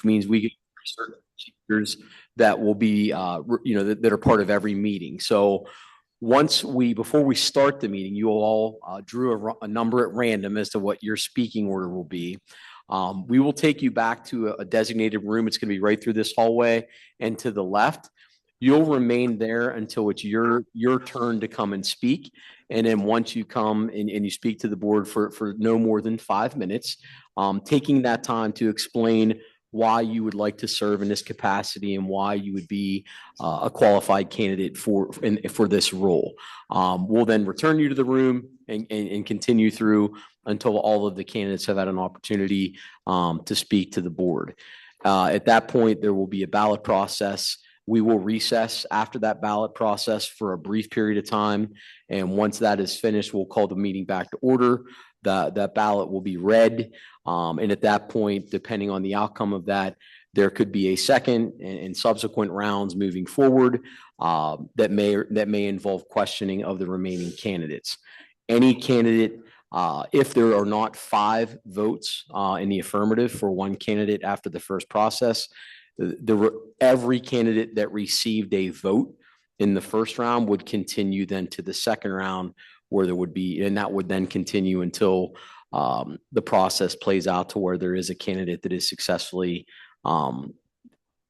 which means we get certain procedures that will be, that are part of every meeting. So before we start the meeting, you all drew a number at random as to what your speaking order will be. We will take you back to a designated room. It's going to be right through this hallway and to the left. You'll remain there until it's your turn to come and speak. And then once you come and you speak to the board for no more than 5 minutes, taking that time to explain why you would like to serve in this capacity and why you would be a qualified candidate for this role. We'll then return you to the room and continue through until all of the candidates have had an opportunity to speak to the board. At that point, there will be a ballot process. We will recess after that ballot process for a brief period of time. And once that is finished, we'll call the meeting back to order. That ballot will be read. And at that point, depending on the outcome of that, there could be a second and subsequent rounds moving forward that may involve questioning of the remaining candidates. Any candidate, if there are not 5 votes in the affirmative for one candidate after the first process, every candidate that received a vote in the first round would continue then to the second round, where there would be, and that would then continue until the process plays out to where there is a candidate that is successfully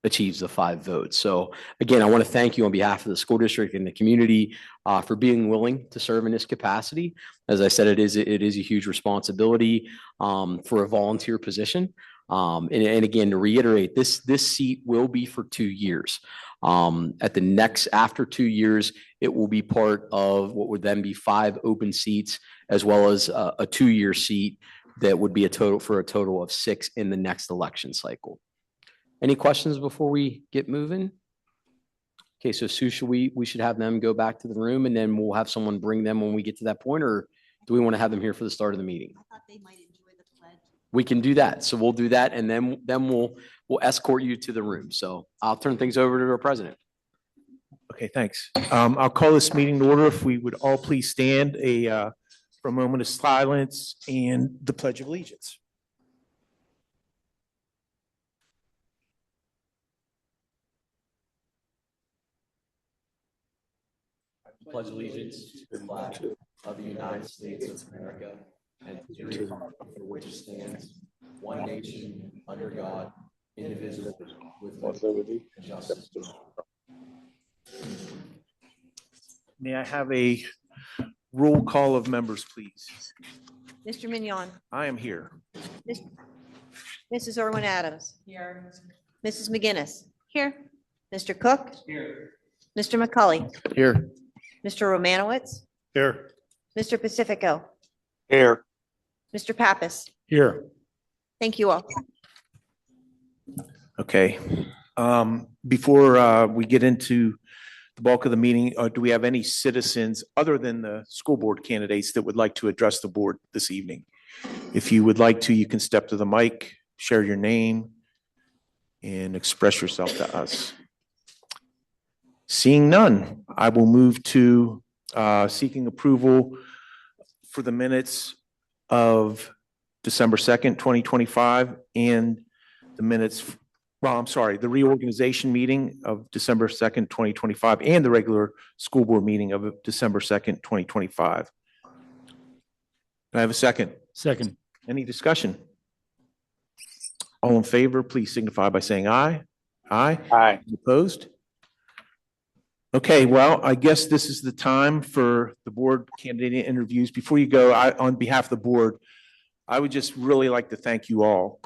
achieves the 5 votes. So again, I want to thank you on behalf of the school district and the community for being willing to serve in this capacity. As I said, it is a huge responsibility for a volunteer position. And again, to reiterate, this seat will be for 2 years. After 2 years, it will be part of what would then be 5 open seats, as well as a 2-year seat that would be a total of 6 in the next election cycle. Any questions before we get moving? Okay, so Sue, we should have them go back to the room, and then we'll have someone bring them when we get to that point, or do we want to have them here for the start of the meeting? I thought they might enjoy the pledge. We can do that. So we'll do that, and then we'll escort you to the room. So I'll turn things over to our president. Okay, thanks. I'll call this meeting to order. If we would all please stand for a moment of silence and the Pledge of Allegiance. Pledge allegiance to the flag of the United States of America and to the republic for which it stands, one nation, under God, indivisible, with liberty and justice. May I have a roll call of members, please? Mr. Mignon. I am here. Mrs. Irwin Adams. Here. Mrs. McGinnis. Here. Mr. Cook. Here. Mr. McCulley. Here. Mr. Romanowitz. Here. Mr. Pacifico. Here. Mr. Pappas. Here. Thank you all. Okay. Before we get into the bulk of the meeting, do we have any citizens other than the school board candidates that would like to address the board this evening? If you would like to, you can step to the mic, share your name, and express yourself to us. Seeing none, I will move to seeking approval for the minutes of December 2nd, 2025, and the minutes, the reorganization meeting of December 2nd, 2025, and the regular school board meeting of December 2nd, 2025. Can I have a second? Second. Any discussion? All in favor, please signify by saying aye. Aye. Aye. Opposed? Okay, well, I guess this is the time for the board candidate interviews. Before you go, on behalf of the board, I would just really like to thank you all.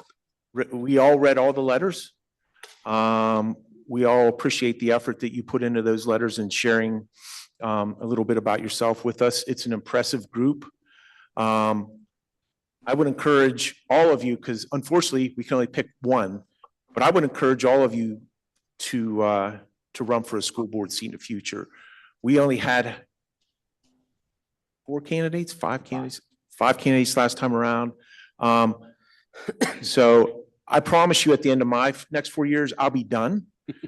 We all read all the letters. We all appreciate the effort that you put into those letters and sharing a little bit about yourself with us. It's an impressive group. I would encourage all of you, because unfortunately we can only pick one, but I would encourage all of you to run for a school board seat in the future. We only had 5 candidates last time around. So I promise you at the end of my next 4 years, I'll be done.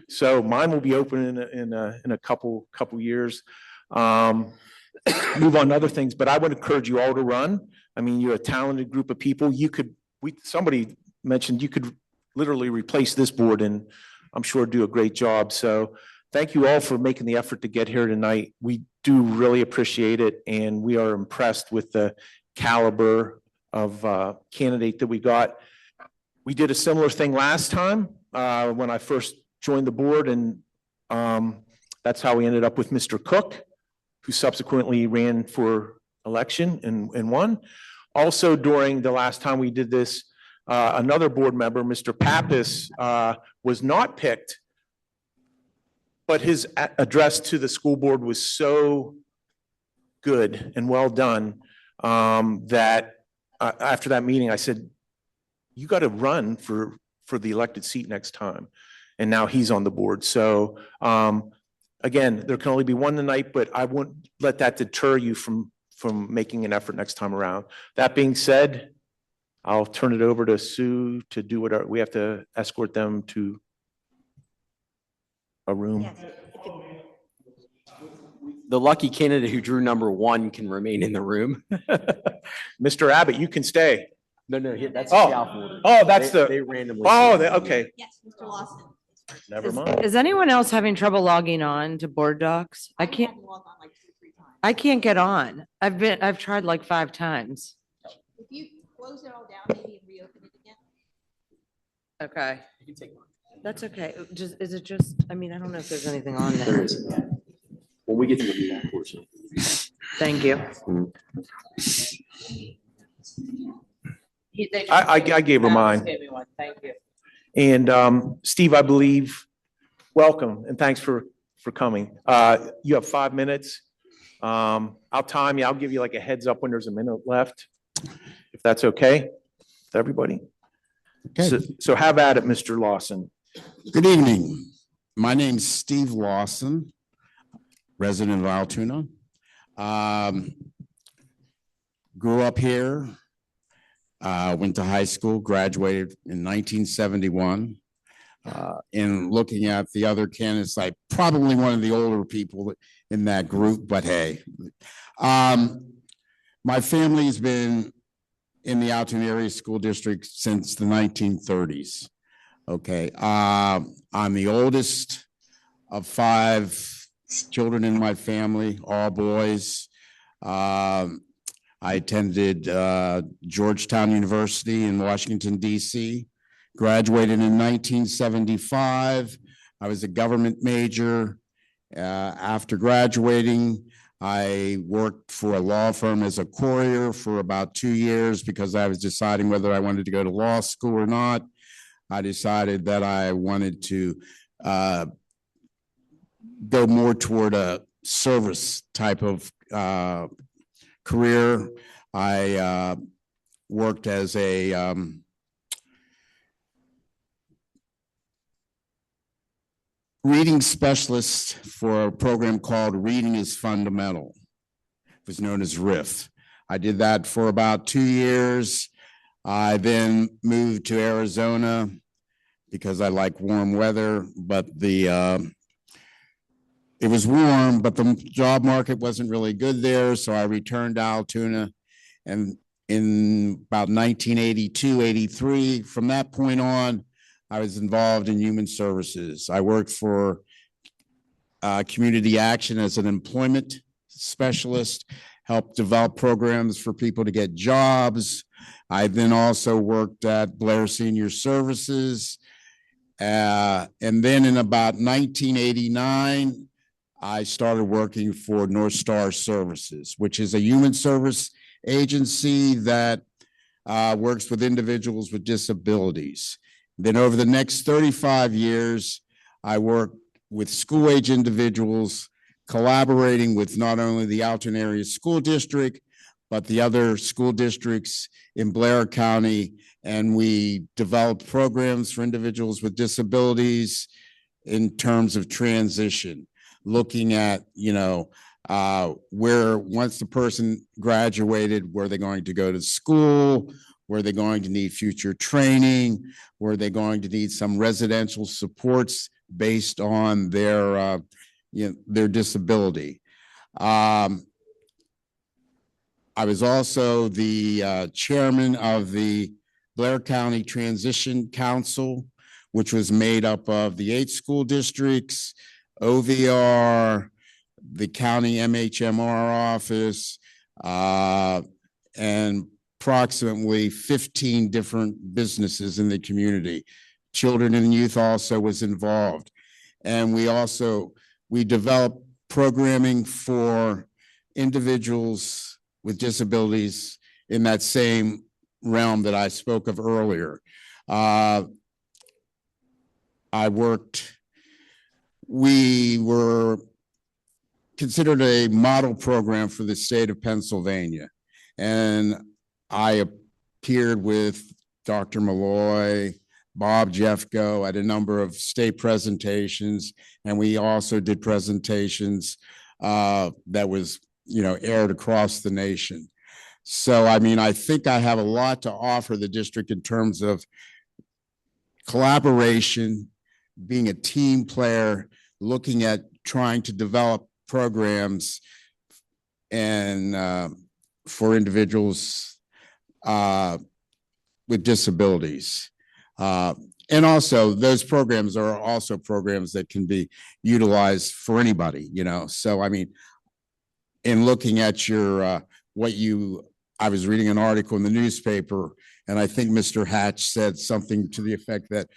So mine will be open in a couple years. Move on to other things, but I would encourage you all to run. I mean, you're a talented group of people. Somebody mentioned you could literally replace this board and I'm sure do a great job. So thank you all for making the effort to get here tonight. We do really appreciate it, and we are impressed with the caliber of candidate that we got. We did a similar thing last time when I first joined the board, and that's how we ended up with Mr. Cook, who subsequently ran for election and won. Also, during the last time we did this, another board member, Mr. Pappas, was not picked, but his address to the school board was so good and well done that after that meeting, I said, you got to run for the elected seat next time. And now he's on the board. So again, there can only be one tonight, but I won't let that deter you from making an effort next time around. That being said, I'll turn it over to Sue to do whatever. We have to escort them to a room. Yes. The lucky candidate who drew number 1 can remain in the room. Mr. Abbott, you can stay. No, that's Oh. the alpha order. Oh, that's They the, randomly. oh, select. okay, Yes, Mr. Lawson. never mind. Is anyone else having trouble logging on to board docs? I had can't, to log on like 2 or 3 times. I can't get on. I've tried like 5 times. If you close it all down, maybe and reopen it again. Okay, You can take one. that's okay. Just, is it just, I mean, I don't know if there's anything on There there. is. When we get to the that portion. Thank you. I gave her mine. Thank you. And Steve, I believe, welcome and thanks for coming. You have 5 minutes. I'll time you. I'll give you like a heads up when there's a minute left, if that's okay with everybody. Okay. So have at it, Mr. Lawson. Good evening. My name's Steve Lawson, resident of Altoona. Grew up here, went to high school, graduated in 1971. In looking at the other candidates, I probably one of the older people in that group, but hey. My family's been in the Altoona area school district since the 1930s. Okay, I'm the oldest of 5 children in my family, all boys. I attended Georgetown University in Washington, D.C., graduated in 1975. I was a government major. After graduating, I worked for a law firm as a courier for about 2 years because I was deciding whether I wanted to go to law school or not. I decided that I wanted to go more toward a service type of career. I worked as a reading specialist for a program called Reading is Fundamental. It was known as RIF. I did that for about 2 years. I then moved to Arizona because I like warm weather, but it was warm, but the job market wasn't really good there. So I returned to Altoona, and in about 1982, 83, from that point on, I was involved in human services. I worked for Community Action as an employment specialist, helped develop programs for people to get jobs. I then also worked at Blair Senior Services. And then in about 1989, I started working for North Star Services, which is a human service agency that works with individuals with disabilities. Then over the next 35 years, I worked with school-age individuals, collaborating with not only the Altoona Area School District, but the other school districts in Blair County. And we developed programs for individuals with disabilities in terms of transition, looking at, where once the person graduated, were they going to go to school? Were they going to need future training? Were they going to need some residential supports based on their disability? I was also the chairman of the Blair County Transition Council, which was made up of the 8 school districts, OVR, the county MHMR office, and approximately 15 different businesses in the community. Children and youth also was involved. And we developed programming for individuals with disabilities in that same realm that I spoke of earlier. We were considered a model program for the state of Pennsylvania. And I appeared with Dr. Malloy, Bob Jeffco at a number of state presentations. And we also did presentations that was, aired across the nation. So, I think I have a lot to offer the district in terms of collaboration, being a team player, looking at trying to develop programs and for individuals with disabilities. And also those programs are also programs that can be utilized for anybody, So, in looking at your, I was reading an article in the newspaper, and I think Mr. Hatch said something to the effect that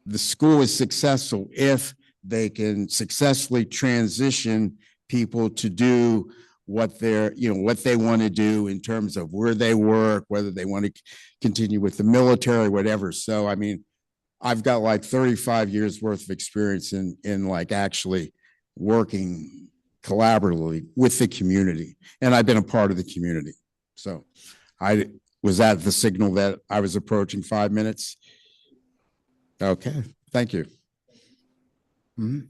the school is successful if they can successfully transition people to do what what they want to do in terms of where they work, whether they want to continue with the military, whatever. So, I've got like 35 years worth of experience in like actually working collaboratively with the community. And I've been a part of the community. So was that the signal that I was approaching 5 minutes? Okay, thank you. Mhm.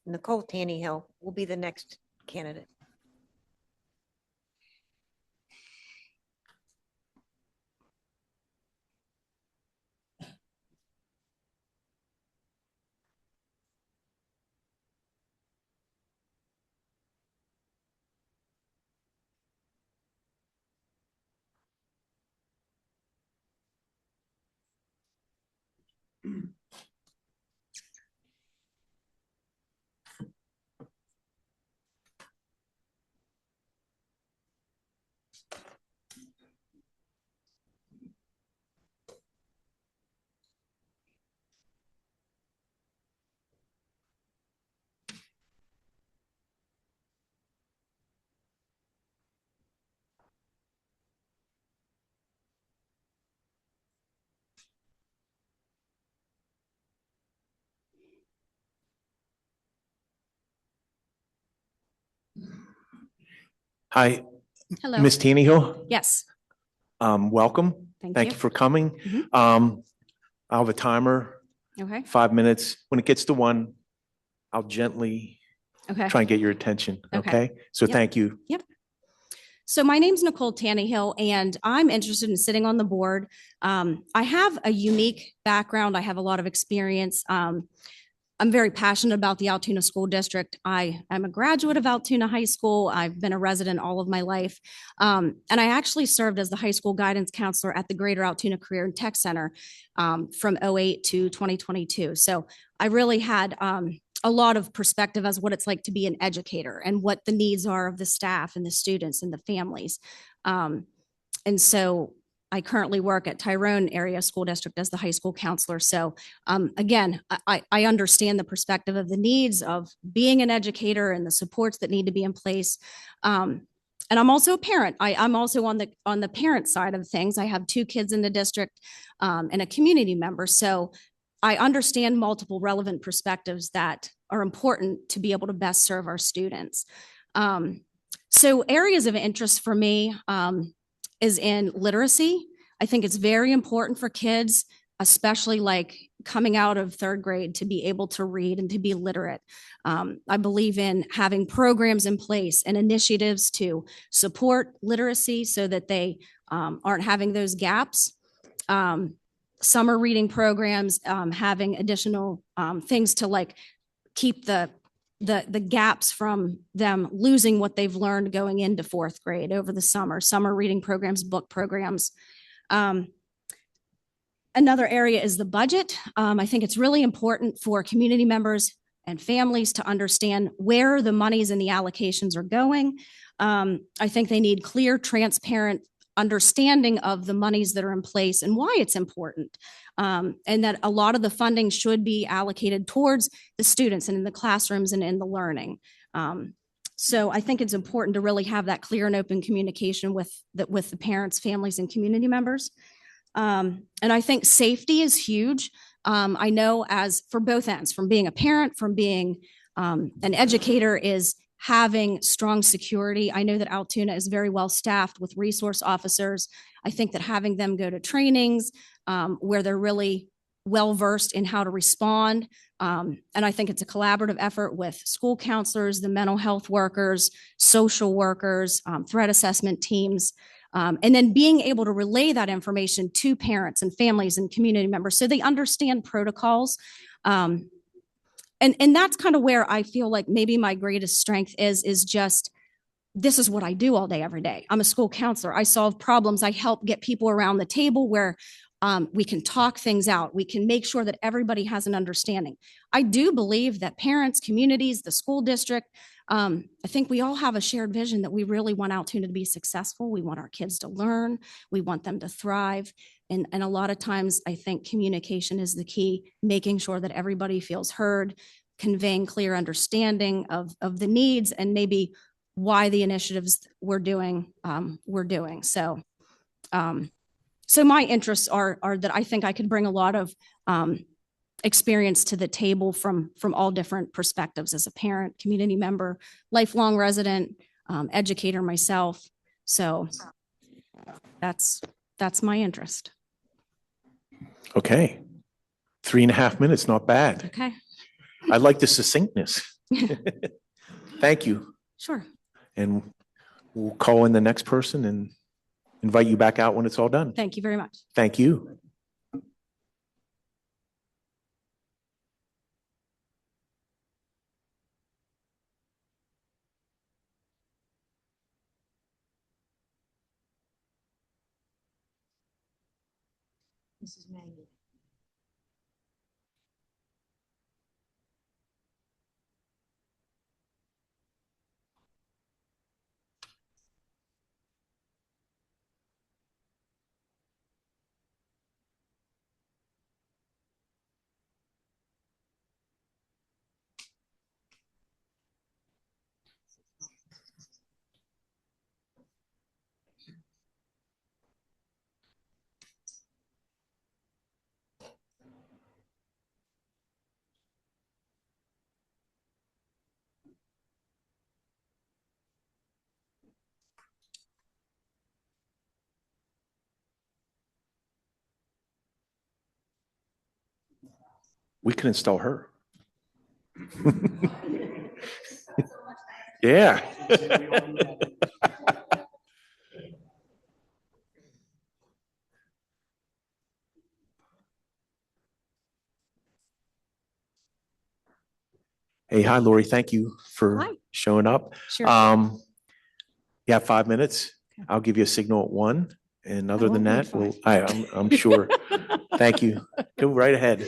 Nicole Tannehill will be the next candidate. Hi, Hello. Ms. Tannehill. Yes. Welcome. Thank Thank you. you for coming. Mhm. I'll have a timer, Okay. 5 minutes. When it gets to 1, I'll gently Okay. try and get your attention. Okay. Okay? So Yep. thank you. So my name's Nicole Tannehill, and I'm interested in sitting on the board. I have a unique background. I have a lot of experience. I'm very passionate about the Altoona School District. I am a graduate of Altoona High School. I've been a resident all of my life. And I actually served as the high school guidance counselor at the Greater Altoona Career and Tech Center from 08 to 2022. So I really had a lot of perspective as what it's like to be an educator and what the needs are of the staff and the students and the families. And so I currently work at Tyrone Area School District as the high school counselor. So again, I understand the perspective of the needs of being an educator and the supports that need to be in place. And I'm also a parent. I'm also on the parent side of things. I have 2 kids in the district and a community member. So I understand multiple relevant perspectives that are important to be able to best serve our students. So areas of interest for me is in literacy. I think it's very important for kids, especially like coming out of third grade, to be able to read and to be literate. I believe in having programs in place and initiatives to support literacy so that they aren't having those gaps. Summer reading programs, having additional things to like keep the gaps from them losing what they've learned going into fourth grade over the summer reading programs, book programs. Another area is the budget. I think it's really important for community members and families to understand where the monies and the allocations are going. I think they need clear, transparent understanding of the monies that are in place and why it's important. And that a lot of the funding should be allocated towards the students and in the classrooms and in the learning. So I think it's important to really have that clear and open communication with the parents, families, and community members. And I think safety is huge. I know as for both ends, from being a parent, from being an educator, is having strong security. I know that Altoona is very well staffed with resource officers. I think that having them go to trainings where they're really well versed in how to respond. And I think it's a collaborative effort with school counselors, the mental health workers, social workers, threat assessment teams. And then being able to relay that information to parents and families and community members so they understand protocols. And that's kind of where I feel like maybe my greatest strength is just, this is what I do all day, every day. I'm a school counselor. I solve problems. I help get people around the table where we can talk things out. We can make sure that everybody has an understanding. I do believe that parents, communities, the school district, I think we all have a shared vision that we really want Altoona to be successful. We want our kids to learn. We want them to thrive. And a lot of times I think communication is the key, making sure that everybody feels heard, conveying clear understanding of the needs and maybe why the initiatives we're doing. So my interests are that I think I could bring a lot of experience to the table from all different perspectives as a parent, community member, lifelong resident, educator myself. So that's my interest. Okay. 3.5 minutes, not bad. Okay, I like the succinctness. Thank you. sure. And we'll call in the next person and invite you back out when it's all done. Thank you very much. Thank you. Mrs. Maggie. We can install her. Yeah. Hey, hi, Lori. Thank you for Hi. showing up. Sure. You have 5 minutes. I'll give you a signal at 1. And other than won't that, need I'm sure. Thank you. Go right ahead.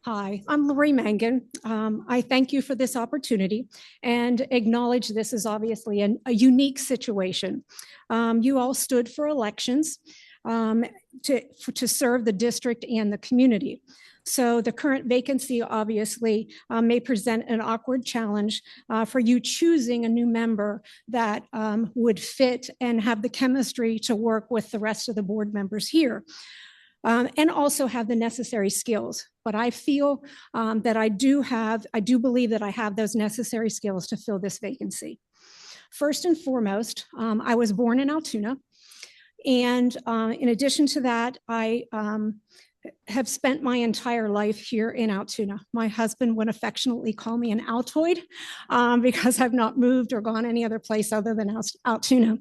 Hi, I'm Lori Mangan. I thank you for this opportunity and acknowledge this is obviously a unique situation. You all stood for elections to serve the district and the community. So the current vacancy obviously may present an awkward challenge for you choosing a new member that would fit and have the chemistry to work with the rest of the board members here. And also have the necessary skills. But I feel that I do believe that I have those necessary skills to fill this vacancy. First and foremost, I was born in Altoona. And in addition to that, I have spent my entire life here in Altoona. My husband would affectionately call me an Altoid because I've not moved or gone any other place other than Altoona.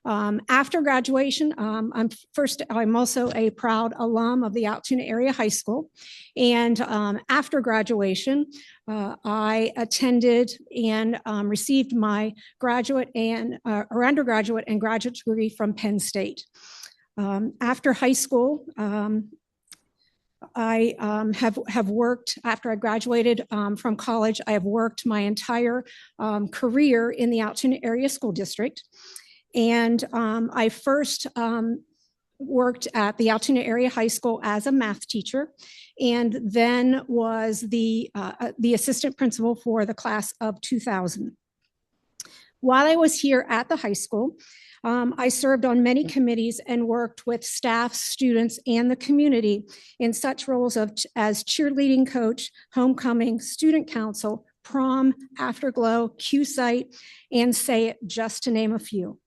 After graduation, I'm also a proud alum of the Altoona Area High School. And after graduation, I attended and received my graduate and or undergraduate and graduate degree from Penn State. After high school, I have worked, after I graduated from college, I have worked my entire career in the Altoona Area School District. And I first worked at the Altoona Area High School as a math teacher, and then was the assistant principal for the class of 2000. While I was here at the high school, I served on many committees and worked with staff, students, and the community in such roles as cheerleading coach, homecoming, student council, prom, afterglow, Q-Site, and Say It, just to name a few.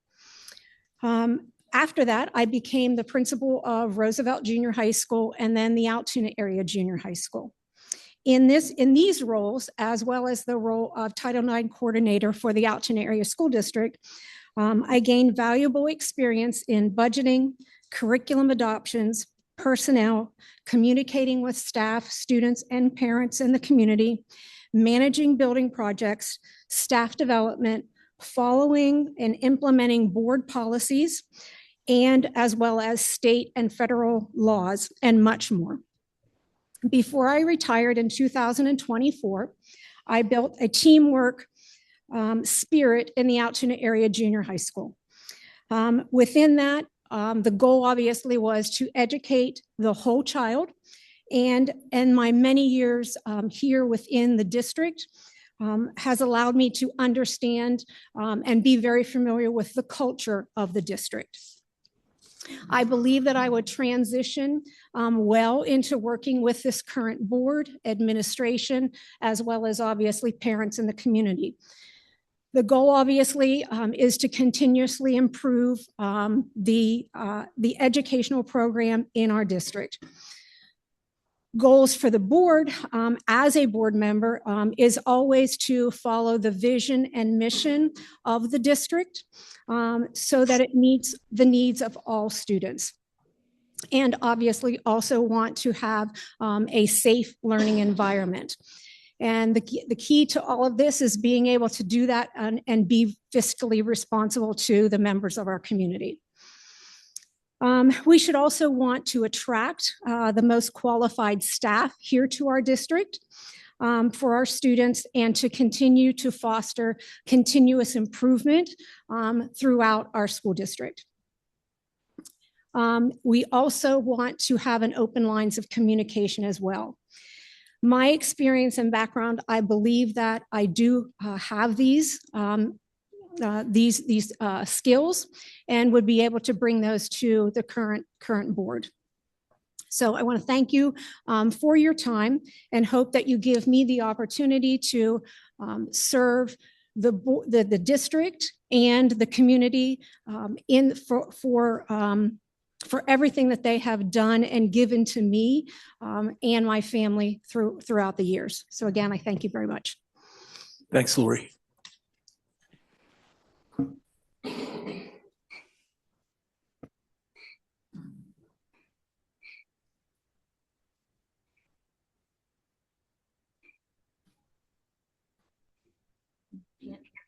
After that, I became the principal of Roosevelt Junior High School and then the Altoona Area Junior High School. In these roles, as well as the role of Title IX coordinator for the Altoona Area School District, I gained valuable experience in budgeting, curriculum adoptions, personnel, communicating with staff, students, and parents in the community, managing building projects, staff development, following and implementing board policies, and as well as state and federal laws, and much more. Before I retired in 2024, I built a teamwork spirit in the Altoona Area Junior High School. Within that, the goal obviously was to educate the whole child, and my many years here within the district has allowed me to understand and be very familiar with the culture of the district. I believe that I would transition well into working with this current board, administration, as well as obviously parents in the community. The goal obviously is to continuously improve the educational program in our district. Goals for the board as a board member is always to follow the vision and mission of the district so that it meets the needs of all students. And obviously also want to have a safe learning environment. And the key to all of this is being able to do that and be fiscally responsible to the members of our community. We should also want to attract the most qualified staff here to our district for our students and to continue to foster continuous improvement throughout our school district. We also want to have an open lines of communication as well. My experience and background, I believe that I do have these skills and would be able to bring those to the current board. So I want to thank you for your time and hope that you give me the opportunity to serve the district and the community for everything that they have done and given to me and my family throughout the years. So again, I thank you very much. Thanks, Lori.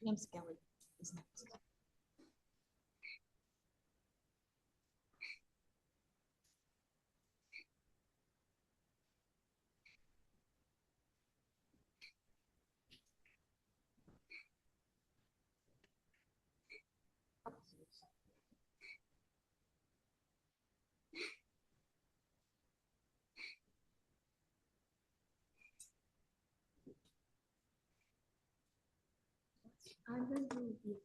Pam Skelly is next. I'm going to be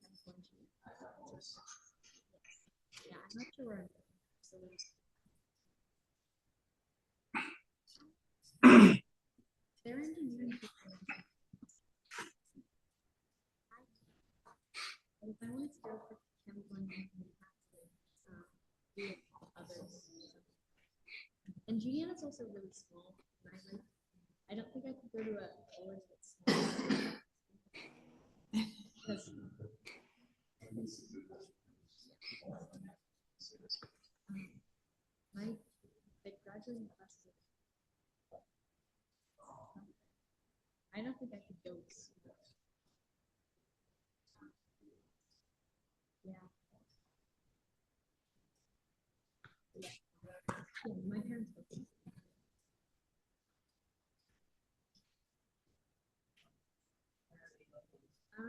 yeah, I'm not sure. They're engineering. wanted to go for chemical engineering with others. And Juliana's also really small. And I don't think I could go to a college that's small. Because- my the graduating class is I don't think I could go to school. Yeah. Yeah, my parents would think. I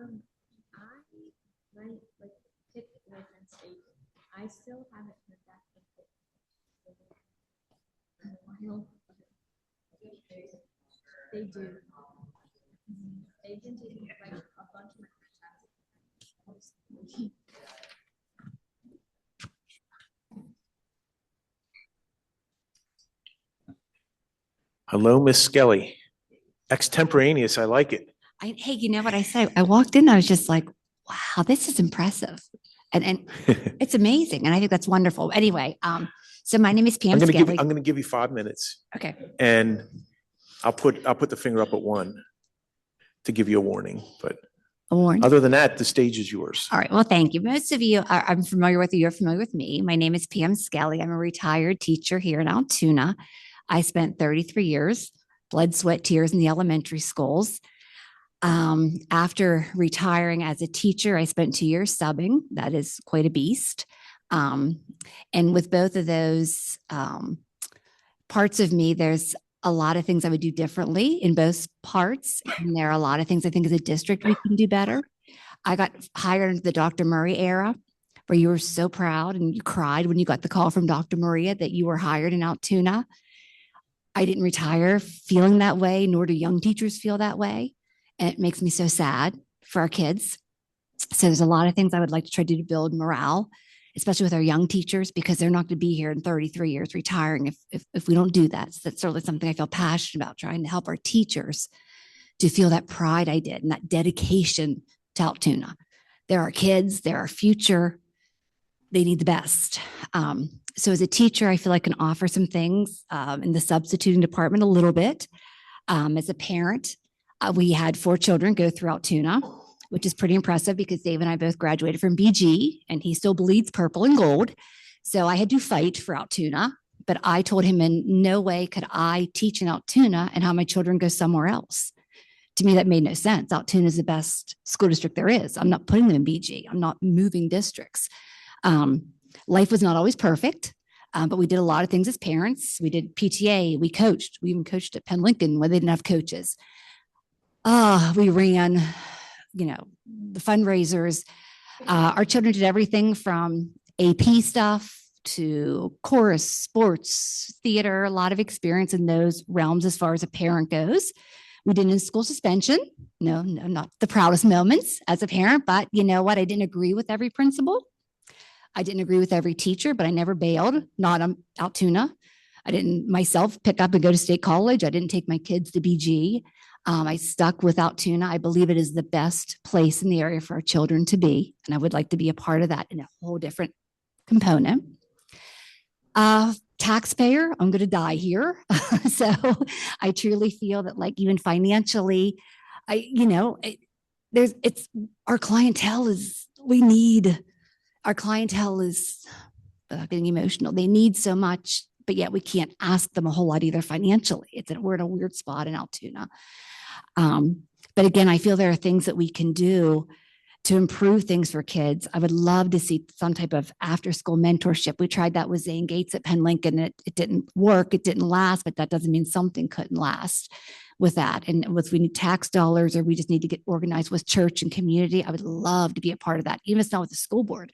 might like pick my friend's state. I still haven't heard back from it. They do. They've been taking like a bunch of my friends. Hello, Miss Skelly. Extemporaneous, I like it. Hey, you know what I said? I walked in, I was just like, wow, this is impressive. And it's amazing. And I think that's wonderful. Anyway, so my name is Pam I'm Skelly. gonna give you 5 minutes, Okay. and I'll put the finger up at 1 to give you a warning. But Warren. other than that, the stage is yours. All right. Well, thank you. Most of you are, I'm familiar with you. You're familiar with me. My name is Pam Skelly. I'm a retired teacher here in Altoona. I spent 33 years, blood, sweat, tears in the elementary schools. After retiring as a teacher, I spent 2 years subbing. That is quite a beast. And with both of those parts of me, there's a lot of things I would do differently in both parts. And there are a lot of things I think as a district we can do better. I got hired into the Dr. Murray era, where you were so proud and you cried when you got the call from Dr. Maria that you were hired in Altoona. I didn't retire feeling that way, nor do young teachers feel that way. And it makes me so sad for our kids. So there's a lot of things I would like to try to do to build morale, especially with our young teachers, because they're not going to be here in 33 years retiring if we don't do that. So that's certainly something I feel passionate about, trying to help our teachers to feel that pride I did and that dedication to Altoona. They're our kids, they're our future. They need the best. So as a teacher, I feel I can offer some things in the substituting department a little bit. As a parent, we had 4 children go through Altoona, which is pretty impressive because Dave and I both graduated from BG and he still bleeds purple and gold. So I had to fight for Altoona, but I told him in no way could I teach in Altoona and have my children go somewhere else. To me, that made no sense. Altoona is the best school district there is. I'm not putting them in BG. I'm not moving districts. Life was not always perfect, but we did a lot of things as parents. We did PTA, we coached. We even coached at Penn Lincoln when they didn't have coaches. We ran, the fundraisers. Our children did everything from AP stuff to chorus, sports, theater, a lot of experience in those realms as far as a parent goes. We did in-school suspension. No, not the proudest moments as a parent, but you know what? I didn't agree with every principal. I didn't agree with every teacher, but I never bailed, not on Altoona. I didn't myself pick up and go to state college. I didn't take my kids to BG. I stuck with Altoona. I believe it is the best place in the area for our children to be. And I would like to be a part of that in a whole different component. Taxpayer, I'm going to die here. So I truly feel that like even financially, our clientele is, our clientele is getting emotional. They need so much, but yet we can't ask them a whole lot either financially. We're in a weird spot in Altoona. But again, I feel there are things that we can do to improve things for kids. I would love to see some type of after school mentorship. We tried that with Zane Gates at Penn Lincoln. It didn't work. It didn't last, but that doesn't mean something couldn't last with that. And if we need tax dollars or we just need to get organized with church and community, I would love to be a part of that. Even if it's not with the school board,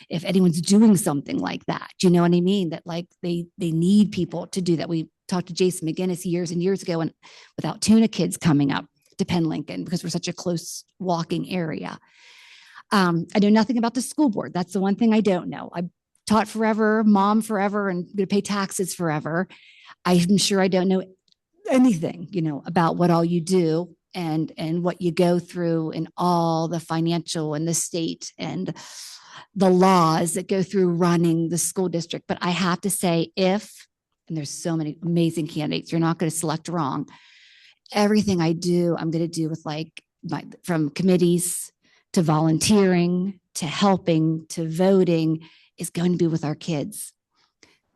if anyone's doing something like that, do you know what I mean? That like they need people to do that. We talked to Jason McGinnis years and years ago and with Altoona kids coming up to Penn Lincoln because we're such a close walking area. I know nothing about the school board. That's the one thing I don't know. I taught forever, mom forever, and going to pay taxes forever. I'm sure I don't know anything, about what all you do and what you go through and all the financial and the state and the laws that go through running the school district. But I have to say, and there's so many amazing candidates, you're not going to select wrong. Everything I do, I'm going to do with from committees to volunteering to helping to voting is going to be with our kids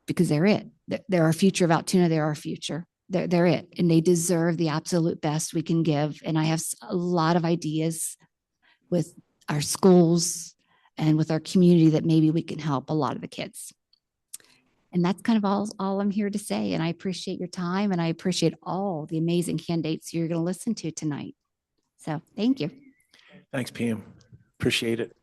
because they're it. They're our future of Altoona. They're our future. They're it. And they deserve the absolute best we can give. And I have a lot of ideas with our schools and with our community that maybe we can help a lot of the kids. And that's kind of all I'm here to say. And I appreciate your time and I appreciate all the amazing candidates you're going to listen to tonight. So thank you. Thanks, Pam. Appreciate it.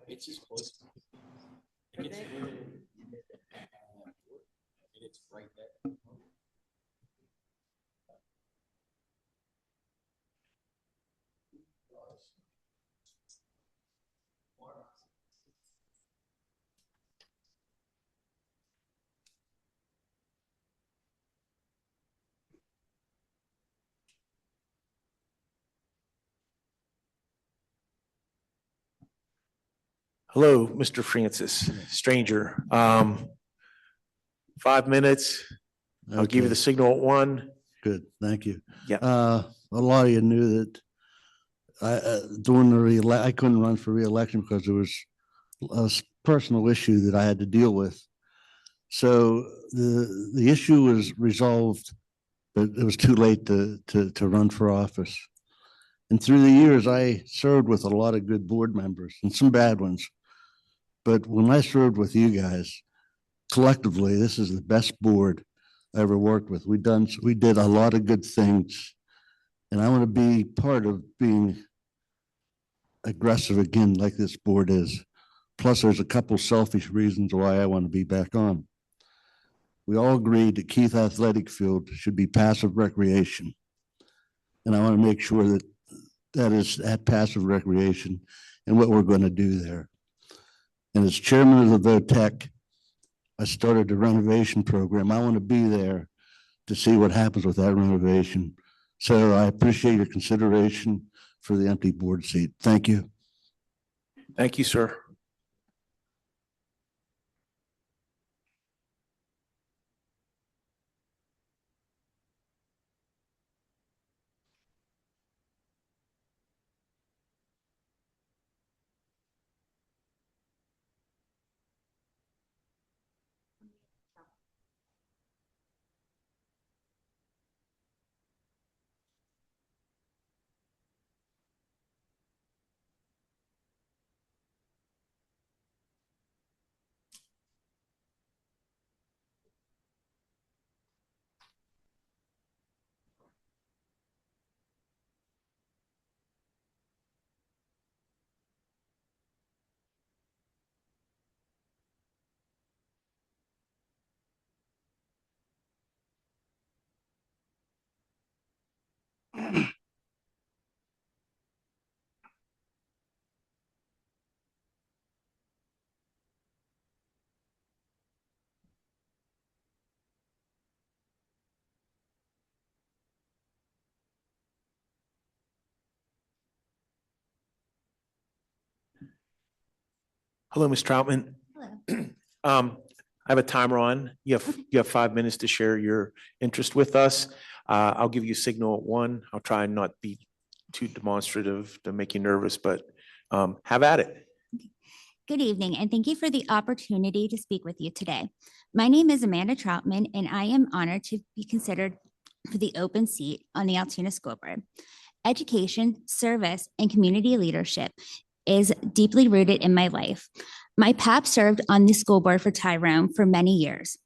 It's as close. It's right there. Hello, Mr. Francis, stranger. 5 minutes. I'll give you the signal at 1. Good, thank you. Yeah. A lot of you knew that during the I couldn't run for reelection because there was a personal issue that I had to deal with. So the issue was resolved, but it was too late to run for office. And through the years, I served with a lot of good board members and some bad ones. But when I served with you guys, collectively, this is the best board I ever worked with. We did a lot of good things. And I want to be part of being aggressive again, like this board is. Plus, there's a couple selfish reasons why I want to be back on. We all agreed that Keith Athletic Field should be passive recreation. And I want to make sure that that is at passive recreation and what we're going to do there. And as chairman of the VOTEC, I started the renovation program. I want to be there to see what happens with that renovation. So I appreciate your consideration for the empty board seat. Thank you. Thank you, sir. Hello, Ms. Troutman. Hello. I have a timer on. You have 5 minutes to share your interest with us. I'll give you a signal at 1. I'll try and not be too demonstrative to make you nervous, but have at it. Good evening, and thank you for the opportunity to speak with you today. My name is Amanda Troutman, and I am honored to be considered for the open seat on the Altoona School Board. Education, service, and community leadership is deeply rooted in my life. My pap served on the school board for Tyrone for many years.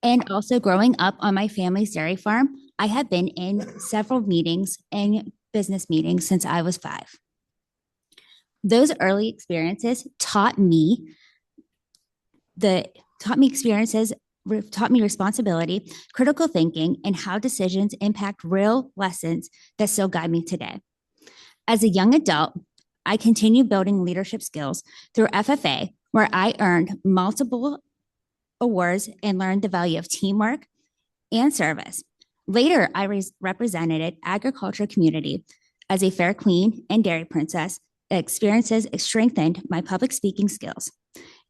And also growing up on my family's dairy farm, I have been in several meetings and business meetings since I was 5. Those early experiences taught me responsibility, critical thinking, and how decisions impact real lessons that still guide me today. As a young adult, I continue building leadership skills through FFA, where I earned multiple awards and learned the value of teamwork and service. Later, I represented agriculture community as a fair queen and dairy princess. Experiences strengthened my public speaking skills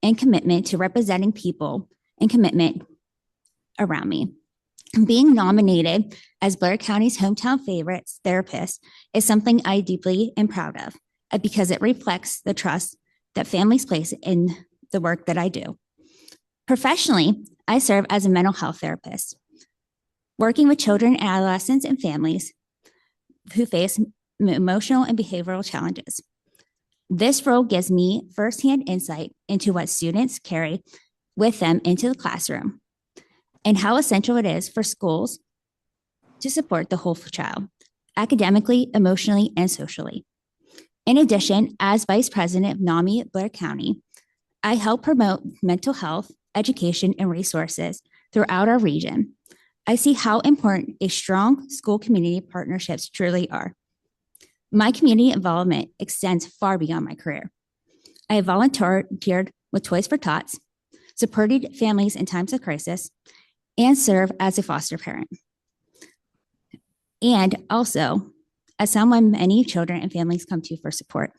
and commitment to representing people and commitment around me. Being nominated as Blair County's hometown favorites therapist is something I deeply am proud of because it reflects the trust that families place in the work that I do. Professionally, I serve as a mental health therapist, working with children, adolescents, and families who face emotional and behavioral challenges. This role gives me firsthand insight into what students carry with them into the classroom and how essential it is for schools to support the whole child, academically, emotionally, and socially. In addition, as Vice President of NAMI at Blair County, I help promote mental health, education, and resources throughout our region. I see how important a strong school community partnerships truly are. My community involvement extends far beyond my career. I have volunteered with Toys for Tots, supported families in times of crisis, and serve as a foster parent. And also, as someone many children and families come to for support.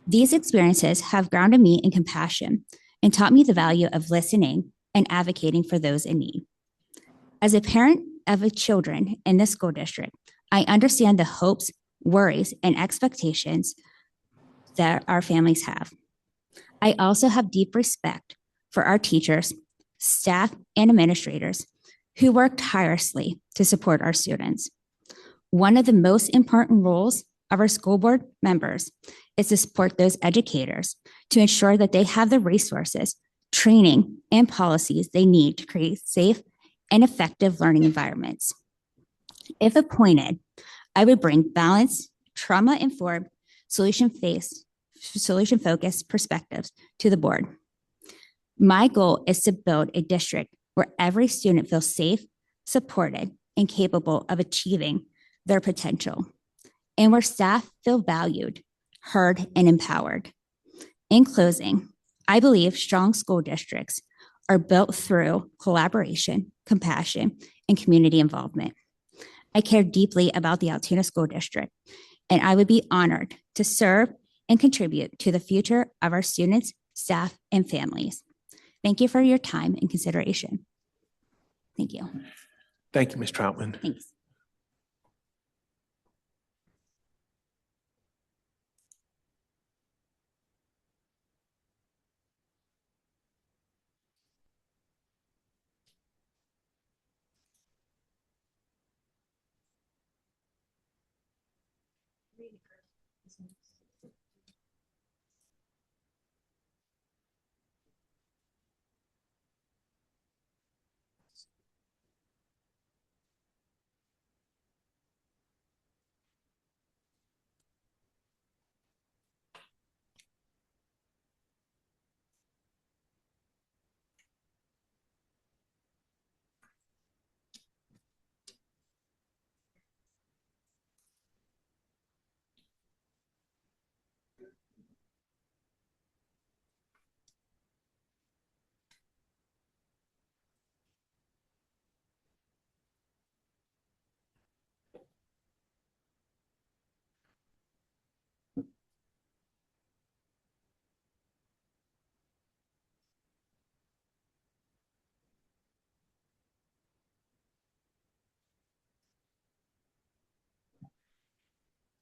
These experiences have grounded me in compassion and taught me the value of listening and advocating for those in need. As a parent of children in this school district, I understand the hopes, worries, and expectations that our families have. I also have deep respect for our teachers, staff, and administrators who work tirelessly to support our students. One of the most important roles of our school board members is to support those educators to ensure that they have the resources, training, and policies they need to create safe and effective learning environments. If appointed, I would bring balanced, trauma-informed, solution-focused perspectives to the board. My goal is to build a district where every student feels safe, supported, and capable of achieving their potential, and where staff feel valued, heard, and empowered. In closing, I believe strong school districts are built through collaboration, compassion, and community involvement. I care deeply about the Altoona School District, and I would be honored to serve and contribute to the future of our students, staff, and families. Thank you for your time and consideration. Thank you. Thank you, Ms. Troutman. Thanks.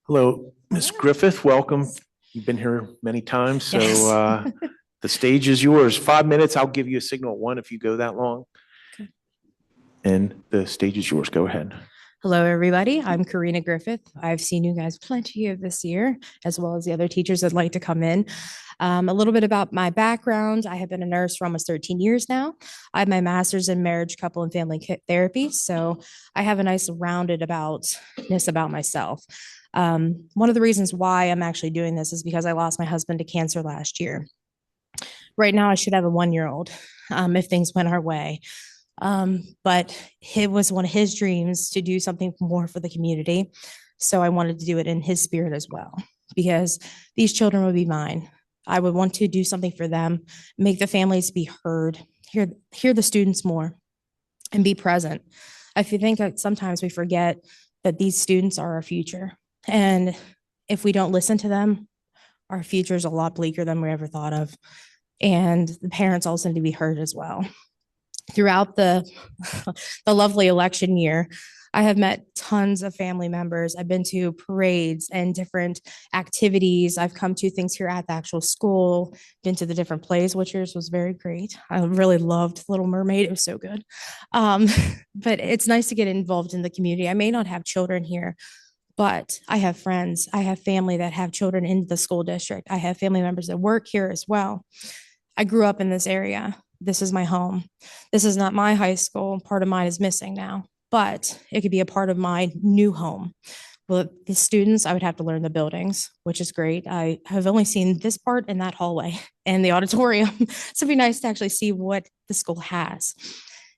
Hello, Ms. Griffith, welcome. You've been here many times, so Yes. the stage is yours. 5 minutes, I'll give you a signal at one if you go that long. And the stage is yours. Go ahead. Hello, everybody. I'm Karina Griffith. I've seen you guys plenty of this year, as well as the other teachers that like to come in. A little bit about my background. I have been a nurse for almost 13 years now. I have my master's in marriage, couple, and family therapy. So I have a nice rounded aboutness about myself. One of the reasons why I'm actually doing this is because I lost my husband to cancer last year. Right now, I should have a 1-year-old if things went our way. But it was one of his dreams to do something more for the community. So I wanted to do it in his spirit as well, because these children would be mine. I would want to do something for them, make the families be heard, hear the students more, and be present. I think that sometimes we forget that these students are our future. And if we don't listen to them, our future is a lot bleaker than we ever thought of. And the parents also need to be heard as well. Throughout the lovely election year, I have met tons of family members. I've been to parades and different activities. I've come to things here at the actual school, been to the different plays, which yours was very great. I really loved Little Mermaid. It was so good. But it's nice to get involved in the community. I may not have children here, but I have friends. I have family that have children in the school district. I have family members that work here as well. I grew up in this area. This is my home. This is not my high school. Part of mine is missing now, but it could be a part of my new home. Well, the students, I would have to learn the buildings, which is great. I have only seen this part in that hallway and the auditorium. So it'd be nice to actually see what the school has.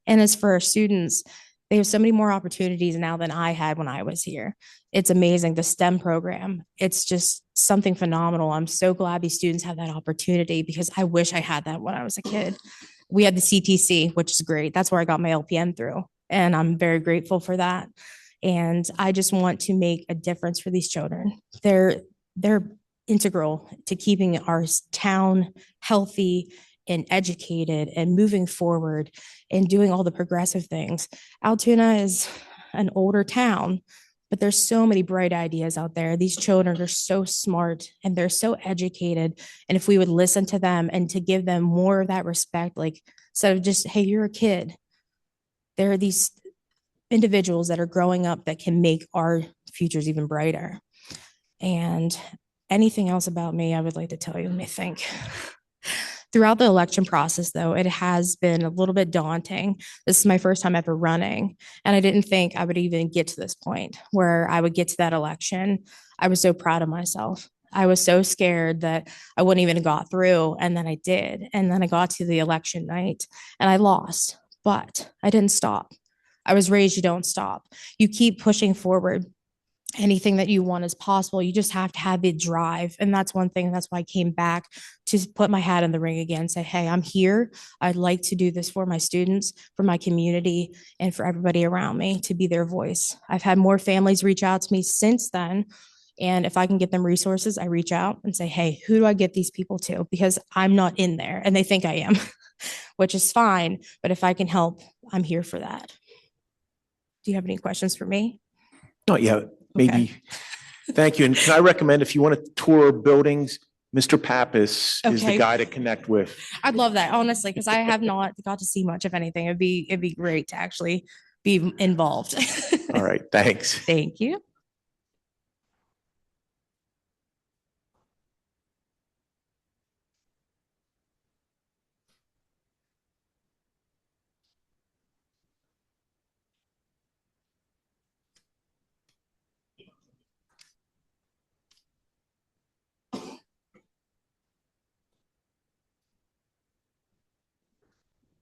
And as for our students, they have so many more opportunities now than I had when I was here. It's amazing. The STEM program, it's just something phenomenal. I'm so glad these students have that opportunity, because I wish I had that when I was a kid. We had the CTC, which is great. That's where I got my LPN through, and I'm very grateful for that. And I just want to make a difference for these children. They're integral to keeping our town healthy and educated and moving forward and doing all the progressive things. Altoona is an older town, but there's so many bright ideas out there. These children are so smart and they're so educated. And if we would listen to them and to give them more of that respect, like, instead of just, hey, you're a kid, there are these individuals that are growing up that can make our futures even brighter. And anything else about me, I would like to tell you, let me think. Throughout the election process, though, it has been a little bit daunting. This is my first time ever running, and I didn't think I would even get to this point where I would get to that election. I was so proud of myself. I was so scared that I wouldn't even have got through, and then I did. And then I got to the election night, and I lost, but I didn't stop. I was raised, you don't stop. You keep pushing forward. Anything that you want is possible. You just have to have the drive. And that's one thing. That's why I came back to put my hat in the ring again, say, hey, I'm here. I'd like to do this for my students, for my community, and for everybody around me, to be their voice. I've had more families reach out to me since then. And if I can get them resources, I reach out and say, hey, who do I get these people to? Because I'm not in there and they think I am, which is fine. But if I can help, I'm here for that. Do you have any questions for me? Not yet. Maybe. Thank you. And can I recommend, if you want to tour buildings, Mr. Pappas is the Okay. guy to connect with. I'd love that, honestly, because I have not got to see much of anything. It'd be great to actually be involved. All right. Thanks. Thank you.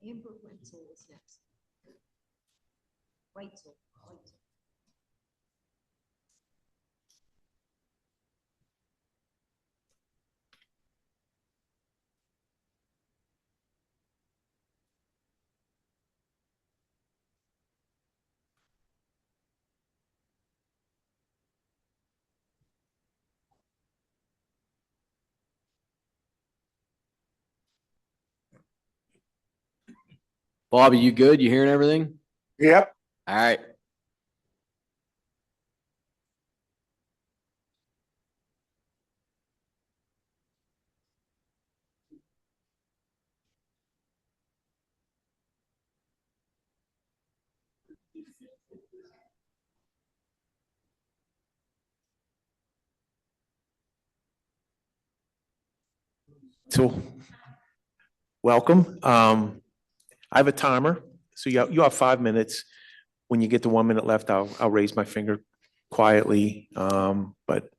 Amber Wenzel is next. Weitzel. Bobby, you good? You hearing everything? Yep. All right. So, welcome. I have a timer, so you have 5 minutes. When you get to 1 minute left, I'll raise my finger quietly. But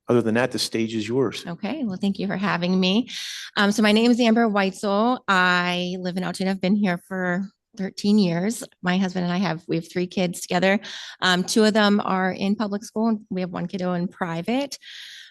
other than that, the stage is yours. Okay, well, thank you for having me. So my name is Amber Weitzel. I live in Altoona. I've been here for 13 years. My husband and we have 3 kids together. 2 of them are in public school. And we have 1 kiddo in private.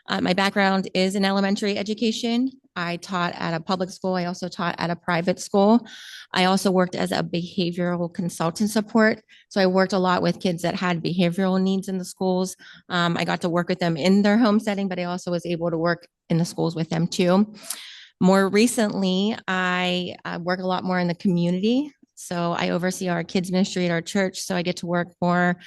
My background is in elementary education. I taught at a public school. I also taught at a private school. I also worked as a behavioral consultant support. So I worked a lot with kids that had behavioral needs in the schools. I got to work with them in their home setting, but I also was able to work in the schools with them too. More recently, I work a lot more in the community. So I oversee our kids ministry at our church. So I get to work more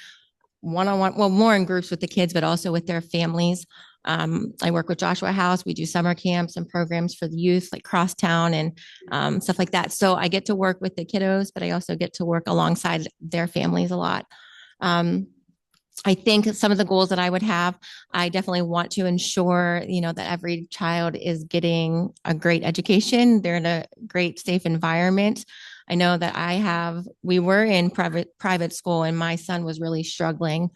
one-on-one, well, more in groups with the kids, but also with their families. I work with Joshua House. We do summer camps and programs for the youth, like Crosstown and stuff like that. So I get to work with the kiddos, but I also get to work alongside their families a lot. I think some of the goals that I would have, I definitely want to ensure, that every child is getting a great education. They're in a great, safe environment. I know that we were in private school and my son was really struggling.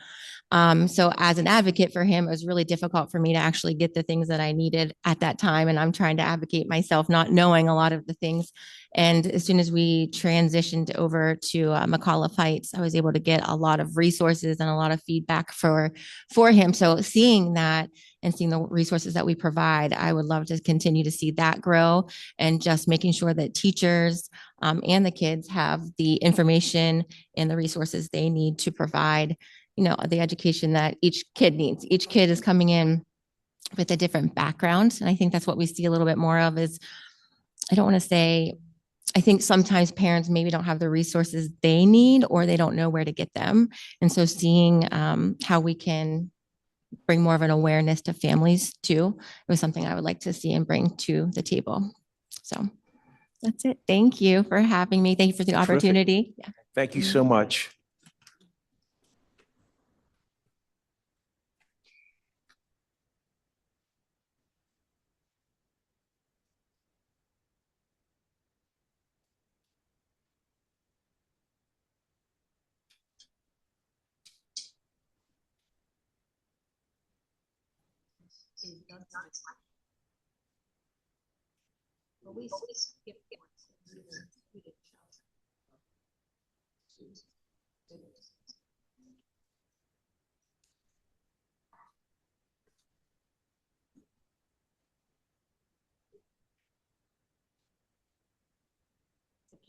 So as an advocate for him, it was really difficult for me to actually get the things that I needed at that time. And I'm trying to advocate myself, not knowing a lot of the things. And as soon as we transitioned over to McAuliffe Heights, I was able to get a lot of resources and a lot of feedback for him. So seeing that and seeing the resources that we provide, I would love to continue to see that grow and just making sure that teachers and the kids have the information and the resources they need to provide the education that each kid needs. Each kid is coming in with a different background. And I think that's what we see a little bit more of is, I think sometimes parents maybe don't have the resources they need or they don't know where to get them. And so seeing how we can bring more of an awareness to families too, was something I would like to see and bring to the table. So that's it. Thank you for having me. Thank you for the opportunity. Yeah. Thank you so much.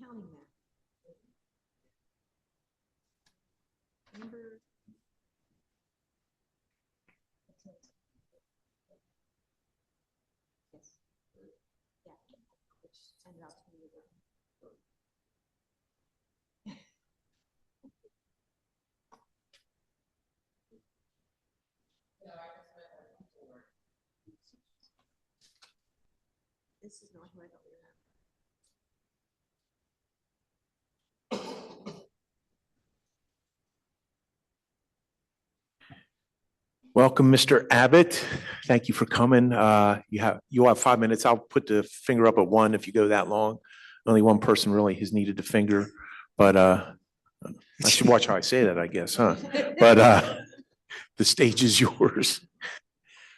Counting that. Number. Yes. Yeah. Which send it out to me again. This is not who I thought we were at. Welcome, Mr. Abbott. Thank you for coming. You have 5 minutes. I'll put the finger up at 1 if you go that long. Only one person really has needed to finger, but I should watch how I say that, I guess, huh? But the stage is yours.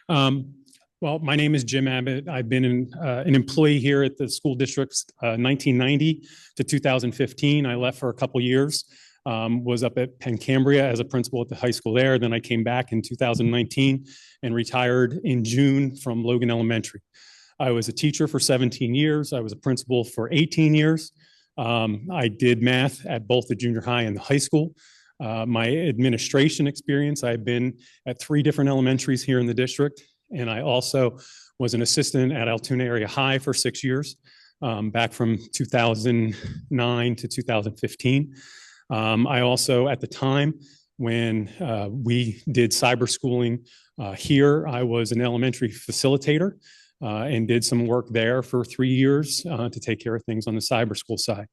Well, my name is Jim Abbott. I've been an employee here at the school district 1990 to 2015. I left for a couple years. Was up at Pencambria as a principal at the high school there. Then I came back in 2019 and retired in June from Logan Elementary. I was a teacher for 17 years. I was a principal for 18 years. I did math at both the junior high and the high school. My administration experience, I've been at 3 different elementaries here in the district. And I also was an assistant at Altoona Area High for 6 years, back from 2009 to 2015. I also, at the time when we did cyber schooling here, I was an elementary facilitator and did some work there for 3 years to take care of things on the cyber school side.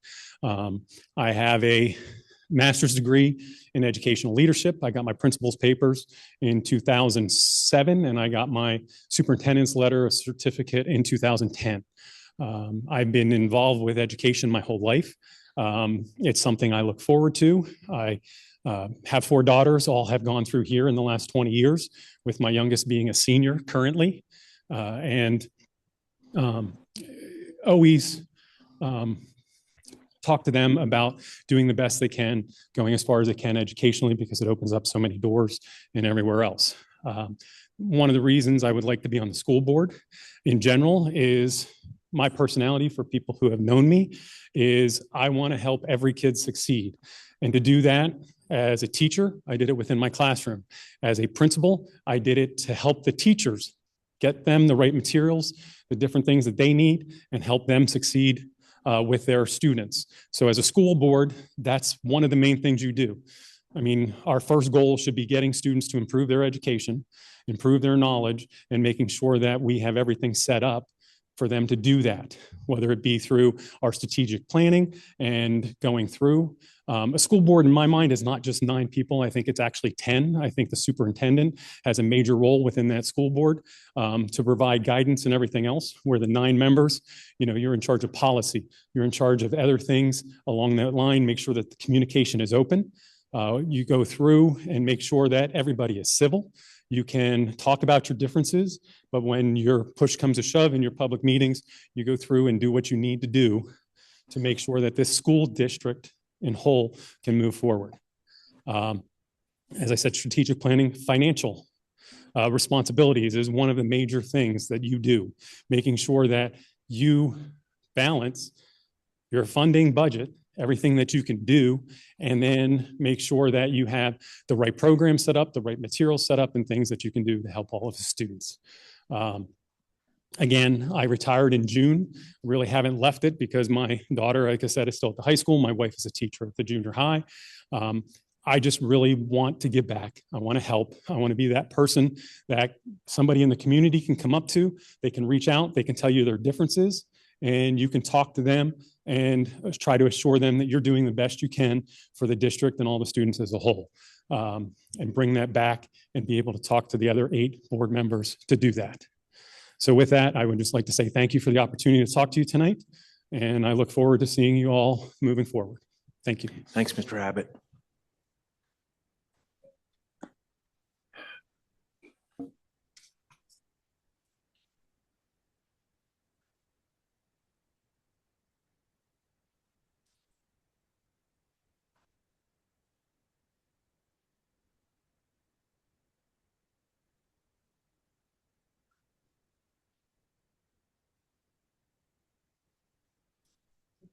I have a master's degree in educational leadership. I got my principal's papers in 2007, and I got my superintendent's letter of certificate in 2010. I've been involved with education my whole life. It's something I look forward to. I have 4 daughters, all have gone through here in the last 20 years, with my youngest being a senior currently. Always talk to them about doing the best they can, going as far as they can educationally, because it opens up so many doors and everywhere else. One of the reasons I would like to be on the school board in general is my personality. For people who have known me, is I want to help every kid succeed. And to do that, as a teacher, I did it within my classroom. As a principal, I did it to help the teachers, get them the right materials, the different things that they need, and help them succeed with their students. So as a school board, that's one of the main things you do. I mean, our first goal should be getting students to improve their education, improve their knowledge, and making sure that we have everything set up for them to do that, whether it be through our strategic planning and going through. A school board, in my mind, is not just 9 people. I think it's actually 10. I think the superintendent has a major role within that school board to provide guidance and everything else, where the 9 members, you're in charge of policy. You're in charge of other things along that line, make sure that the communication is open. You go through and make sure that everybody is civil. You can talk about your differences, but when your push comes to shove in your public meetings, you go through and do what you need to do to make sure that this school district in whole can move forward. As I said, strategic planning, financial responsibilities is one of the major things that you do, making sure that you balance your funding budget, everything that you can do, and then make sure that you have the right program set up, the right materials set up, and things that you can do to help all of the students. Again, I retired in June. Really haven't left it because my daughter, like I said, is still at the high school. My wife is a teacher at the junior high. I just really want to give back. I want to help. I want to be that person that somebody in the community can come up to. They can reach out. They can tell you their differences, and you can talk to them and try to assure them that you're doing the best you can for the district and all the students as a whole, and bring that back and be able to talk to the other 8 board members to do that. So with that, I would just like to say thank you for the opportunity to talk to you tonight, and I look forward to seeing you all moving forward. Thank you. Thanks, Mr. Abbott.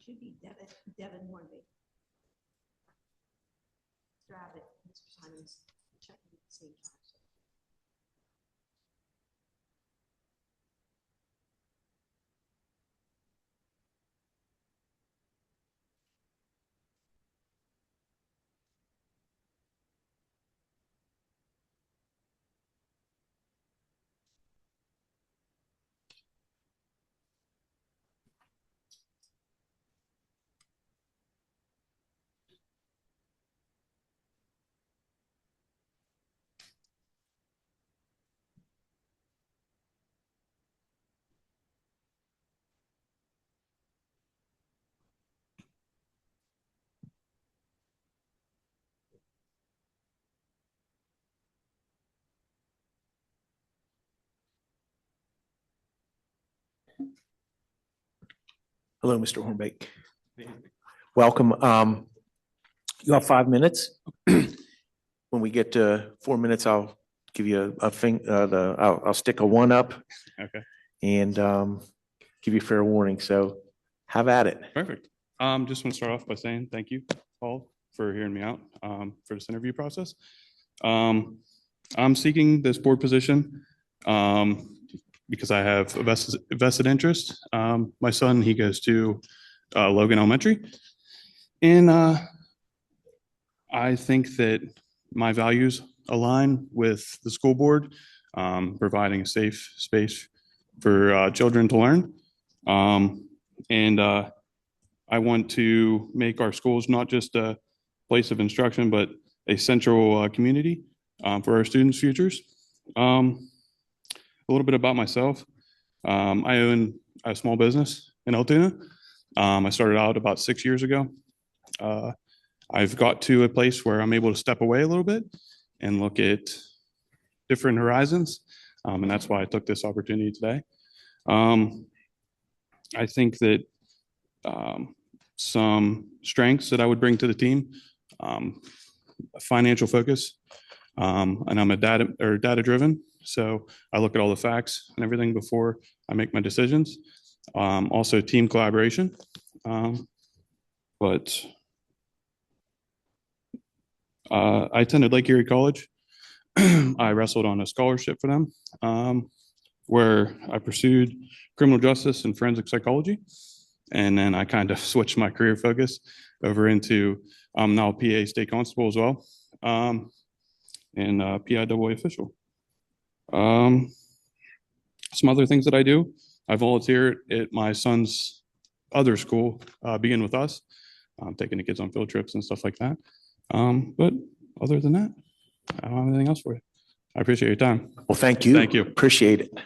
It should be Devin Hornby. Mr. Abbott, Mr. Simons, checking at the same time. Hello, Mr. Hornbeck. Welcome. You have 5 minutes. When we get to 4 minutes, I'll give you I'll stick a 1 up. Okay. And give you fair warning. So have at it. Perfect. Just want to start off by saying thank you, Paul, for hearing me out for this interview process. I'm seeking this board position because I have a vested interest. My son, he goes to Logan Elementary, and I think that my values align with the school board, providing a safe space for children to learn. And I want to make our schools not just a place of instruction, but a central community for our students' futures. A little bit about myself. I own a small business in Altoona. I started out about 6 years ago. I've got to a place where I'm able to step away a little bit and look at different horizons. And that's why I took this opportunity today. I think that some strengths that I would bring to the team, financial focus, and I'm a data driven. So I look at all the facts and everything before I make my decisions. Also team collaboration. But I attended Lake Erie College. I wrestled on a scholarship for them, where I pursued criminal justice and forensic psychology. And then I kind of switched my career focus over into now a PA state constable as well, and PIAA official. Some other things that I do, I volunteer at my son's other school, Begin With Us, taking the kids on field trips and stuff like that. But other than that, I don't have anything else for you. I appreciate your time. Well, thank you. Thank you. Appreciate it.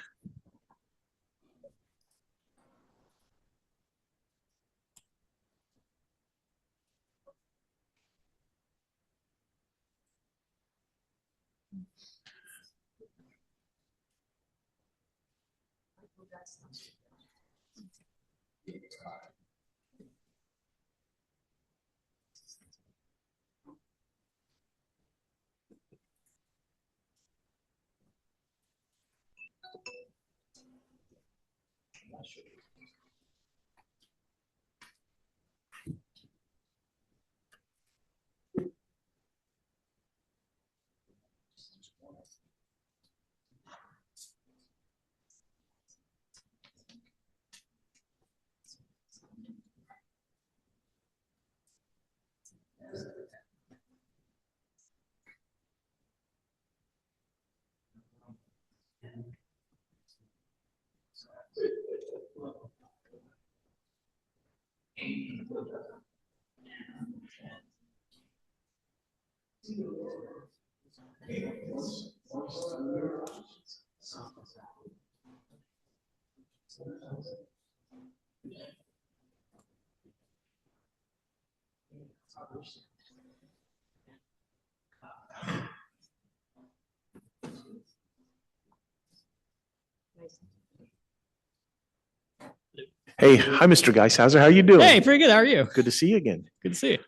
Hey, hi, Mr. Geishauser. How you doing? Hey, pretty good. How are you? Good to see you again. Good to see you.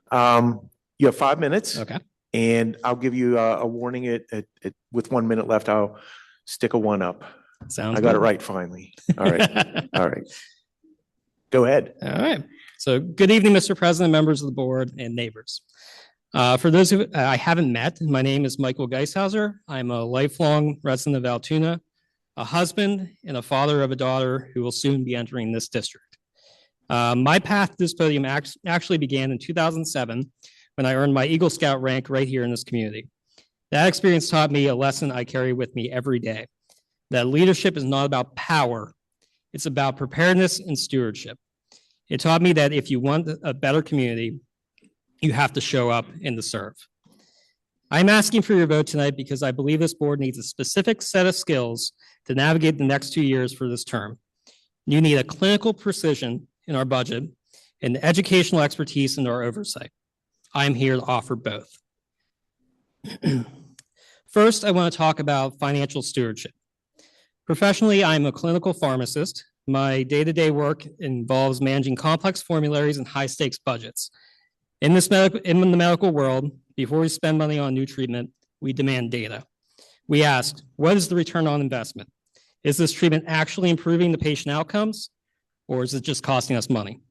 You have 5 minutes. Okay. And I'll give you a warning with 1 minute left. I'll stick a 1 up. Sounds I got it good. right finally. All right. All right. Go ahead. All right. So good evening, Mr. President, members of the board, and neighbors. For those who I haven't met, my name is Michael Geishauser. I'm a lifelong resident of Altoona, a husband and a father of a daughter who will soon be entering this district. My path to this podium actually began in 2007 when I earned my Eagle Scout rank right here in this community. That experience taught me a lesson I carry with me every day, that leadership is not about power. It's about preparedness and stewardship. It taught me that if you want a better community, you have to show up and to serve. I'm asking for your vote tonight because I believe this board needs a specific set of skills to navigate the next 2 years for this term. You need a clinical precision in our budget and educational expertise in our oversight. I'm here to offer both. First, I want to talk about financial stewardship. Professionally, I'm a clinical pharmacist. My day-to-day work involves managing complex formularies and high-stakes budgets. In the medical world, before we spend money on new treatment, we demand data. We ask, what is the return on investment? Is this treatment actually improving the patient outcomes, or is it just costing us money?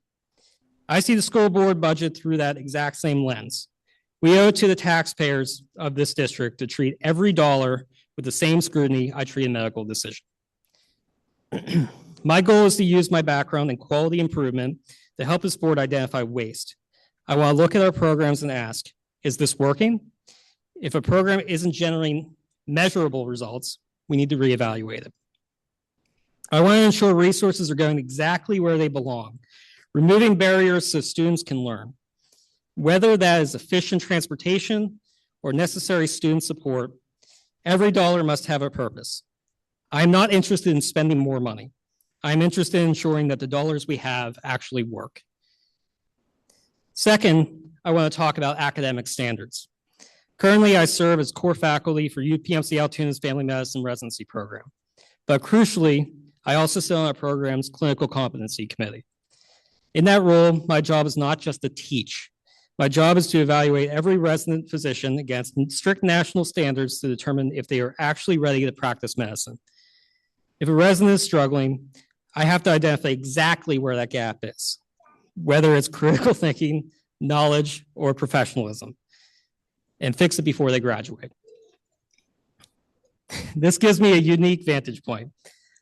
I see the school board budget through that exact same lens. We owe it to the taxpayers of this district to treat every dollar with the same scrutiny I treat a medical decision. My goal is to use my background in quality improvement to help this board identify waste. I want to look at our programs and ask, is this working? If a program isn't generating measurable results, we need to reevaluate it. I want to ensure resources are going exactly where they belong, removing barriers so students can learn. Whether that is efficient transportation or necessary student support, every dollar must have a purpose. I'm not interested in spending more money. I'm interested in ensuring that the dollars we have actually work. Second, I want to talk about academic standards. Currently, I serve as core faculty for UPMC Altoona's Family Medicine Residency Program. But crucially, I also sit on our program's Clinical Competency Committee. In that role, my job is not just to teach. My job is to evaluate every resident physician against strict national standards to determine if they are actually ready to practice medicine. If a resident is struggling, I have to identify exactly where that gap is, whether it's critical thinking, knowledge, or professionalism, and fix it before they graduate. This gives me a unique vantage point.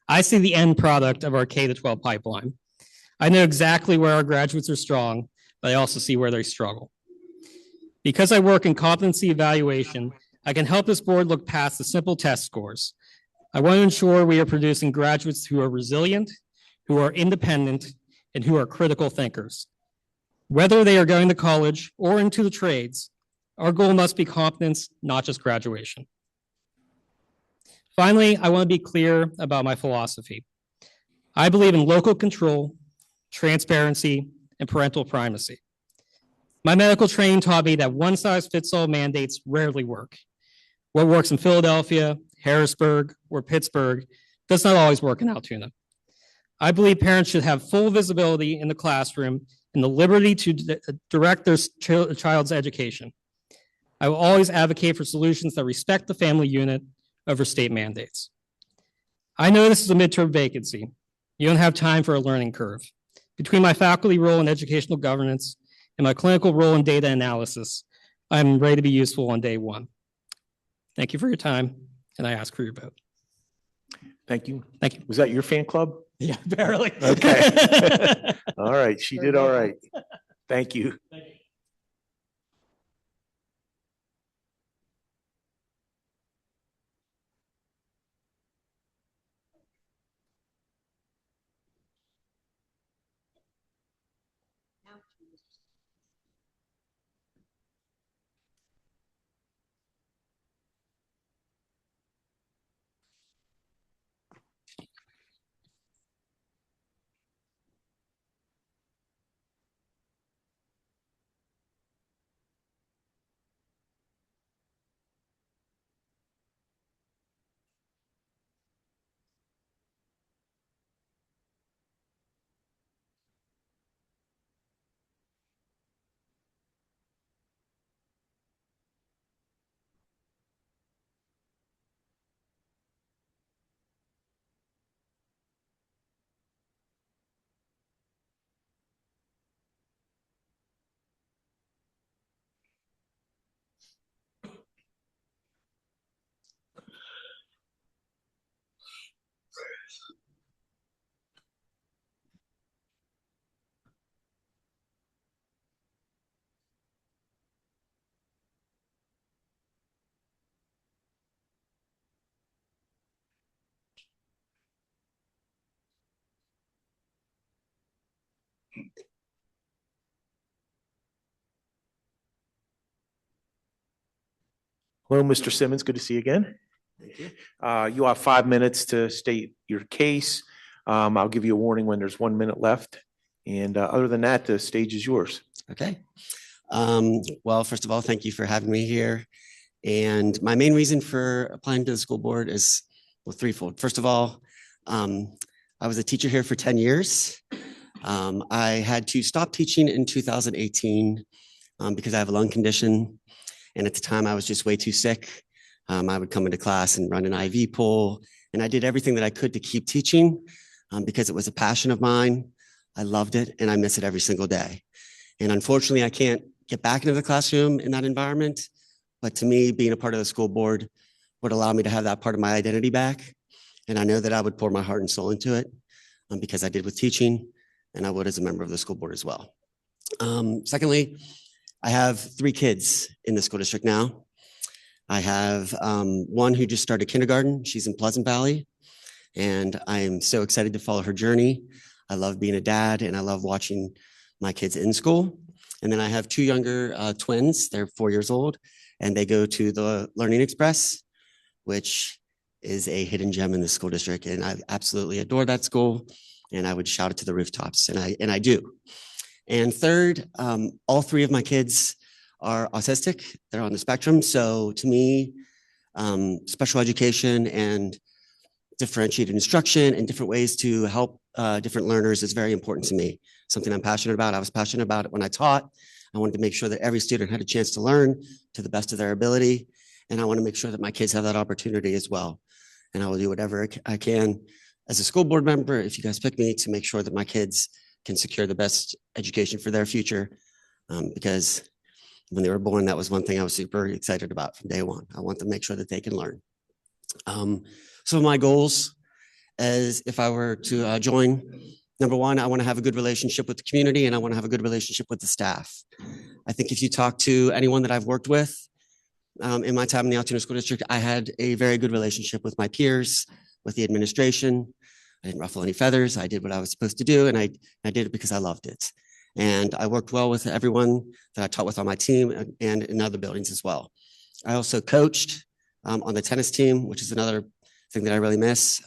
I see the end product of our K-12 pipeline. I know exactly where our graduates are strong, but I also see where they struggle. Because I work in competency evaluation, I can help this board look past the simple test scores. I want to ensure we are producing graduates who are resilient, who are independent, and who are critical thinkers. Whether they are going to college or into the trades, our goal must be competence, not just graduation. Finally, I want to be clear about my philosophy. I believe in local control, transparency, and parental primacy. My medical training taught me that one-size-fits-all mandates rarely work. What works in Philadelphia, Harrisburg, or Pittsburgh does not always work in Altoona. I believe parents should have full visibility in the classroom and the liberty to direct their child's education. I will always advocate for solutions that respect the family unit over state mandates. I know this is a midterm vacancy. You don't have time for a learning curve. Between my faculty role in educational governance and my clinical role in data analysis, I'm ready to be useful on day one. Thank you for your time, and I ask for your vote. Thank you. Thank you. Was that your fan club? Yeah, barely. Okay. All right, she did all right. Thank you. Thank you. Hello, Mr. Simmons. Good to see you again. Thank you. You have 5 minutes to state your case. I'll give you a warning when there's 1 minute left. And other than that, the stage is yours. Okay. Well, first of all, thank you for having me here. And my main reason for applying to the school board is, well, threefold. First of all, I was a teacher here for 10 years. I had to stop teaching in 2018 because I have a lung condition. And at the time I was just way too sick. I would come into class and run an IV pull. And I did everything that I could to keep teaching because it was a passion of mine. I loved it and I miss it every single day. And unfortunately, I can't get back into the classroom in that environment. But to me, being a part of the school board would allow me to have that part of my identity back. And I know that I would pour my heart and soul into it because I did with teaching, and I would as a member of the school board as well. Secondly, I have 3 kids in the school district now. I have one who just started kindergarten. She's in Pleasant Valley, and I am so excited to follow her journey. I love being a dad, and I love watching my kids in school. And then I have two younger twins. They're 4 years old, and they go to the Learning Express, which is a hidden gem in the school district. And I absolutely adore that school. And I would shout it to the rooftops, and I do. And third, all three of my kids are autistic. They're on the spectrum. So to me, special education and differentiated instruction and different ways to help different learners is very important to me. Something I'm passionate about. I was passionate about it when I taught. I wanted to make sure that every student had a chance to learn to the best of their ability. And I want to make sure that my kids have that opportunity as well. And I will do whatever I can as a school board member, if you guys pick me, to make sure that my kids can secure the best education for their future. Because when they were born, that was one thing I was super excited about from day one. I want to make sure that they can learn. Some of my goals as if I were to join, number one, I want to have a good relationship with the community, and I want to have a good relationship with the staff. I think if you talk to anyone that I've worked with in my time in the Altoona School District, I had a very good relationship with my peers, with the administration. I didn't ruffle any feathers. I did what I was supposed to do, and I did it because I loved it. And I worked well with everyone that I taught with on my team and in other buildings as well. I also coached on the tennis team, which is another thing that I really miss.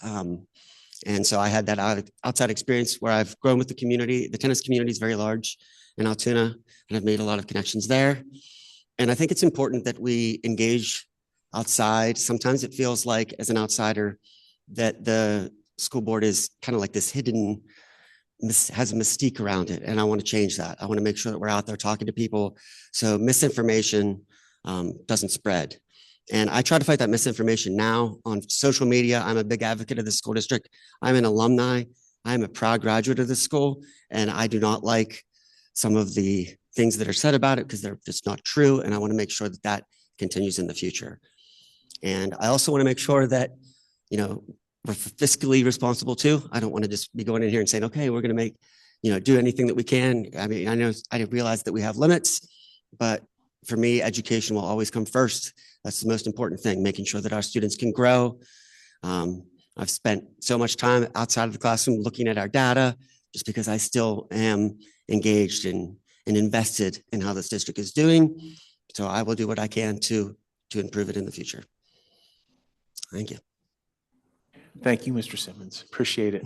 And so I had that outside experience where I've grown with the community. The tennis community is very large in Altoona, and I've made a lot of connections there. And I think it's important that we engage outside. Sometimes it feels like, as an outsider, that the school board is kind of like this hidden, has a mystique around it. And I want to change that. I want to make sure that we're out there talking to people so misinformation doesn't spread. And I try to fight that misinformation now on social media. I'm a big advocate of the school district. I'm an alumni. I'm a proud graduate of this school. And I do not like some of the things that are said about it because they're just not true. And I want to make sure that that continues in the future. And I also want to make sure that, you know, we're fiscally responsible too. I don't want to just be going in here and saying, okay, we're going to make, you know, do anything that we can. I mean, I know I realize that we have limits, but for me, education will always come first. That's the most important thing, making sure that our students can grow. I've spent so much time outside of the classroom looking at our data just because I still am engaged and invested in how this district is doing. So I will do what I can to improve it in the future. Thank you. Thank you, Mr. Simmons. Appreciate it.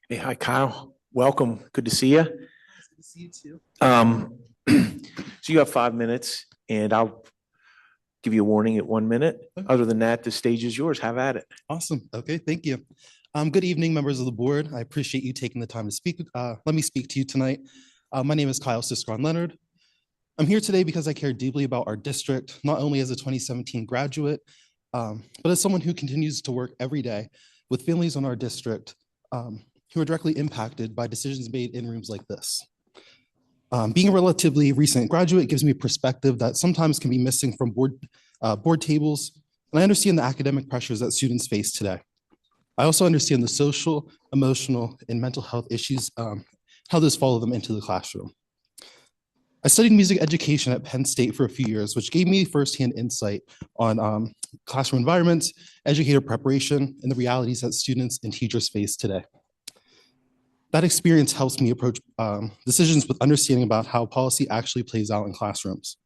Hey, hi, Kyle. Welcome. Good to see you. Good to see you too. So you have 5 minutes, and I'll give you a warning at 1 minute. Okay. Other than that, the stage is yours. Have at it. Awesome. Okay, thank you. Good evening, members of the board. I appreciate you taking the time to speak. Let me speak to you tonight. My name is Kyle Siskron Leonard. I'm here today because I care deeply about our district, not only as a 2017 graduate, but as someone who continues to work every day with families in our district who are directly impacted by decisions made in rooms like this. Being a relatively recent graduate gives me a perspective that sometimes can be missing from board tables, and I understand the academic pressures that students face today. I also understand the social, emotional, and mental health issues, how those follow them into the classroom. I studied music education at Penn State for a few years, which gave me firsthand insight on classroom environments, educator preparation, and the realities that students and teachers face today. That experience helps me approach decisions with understanding about how policy actually plays out in classrooms.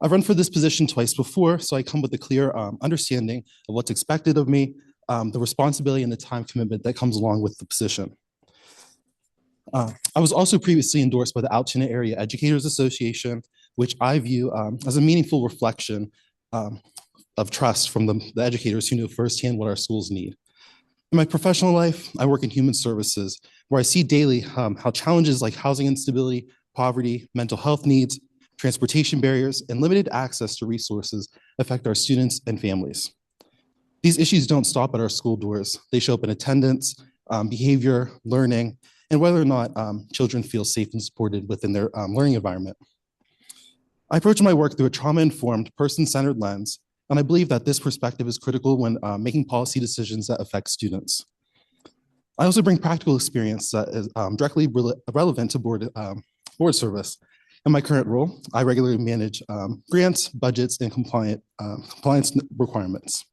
I've run for this position twice before, so I come with a clear understanding of what's expected of me, the responsibility and the time commitment that comes along with the position. I was also previously endorsed by the Altoona Area Educators Association, which I view as a meaningful reflection of trust from the educators who know firsthand what our schools need. In my professional life, I work in human services, where I see daily how challenges like housing instability, poverty, mental health needs, transportation barriers, and limited access to resources affect our students and families. These issues don't stop at our school doors. They show up in attendance, behavior, learning, and whether or not children feel safe and supported within their learning environment. I approach my work through a trauma-informed, person-centered lens, and I believe that this perspective is critical when making policy decisions that affect students. I also bring practical experience that is directly relevant to board service. In my current role, I regularly manage grants, budgets, and compliance requirements.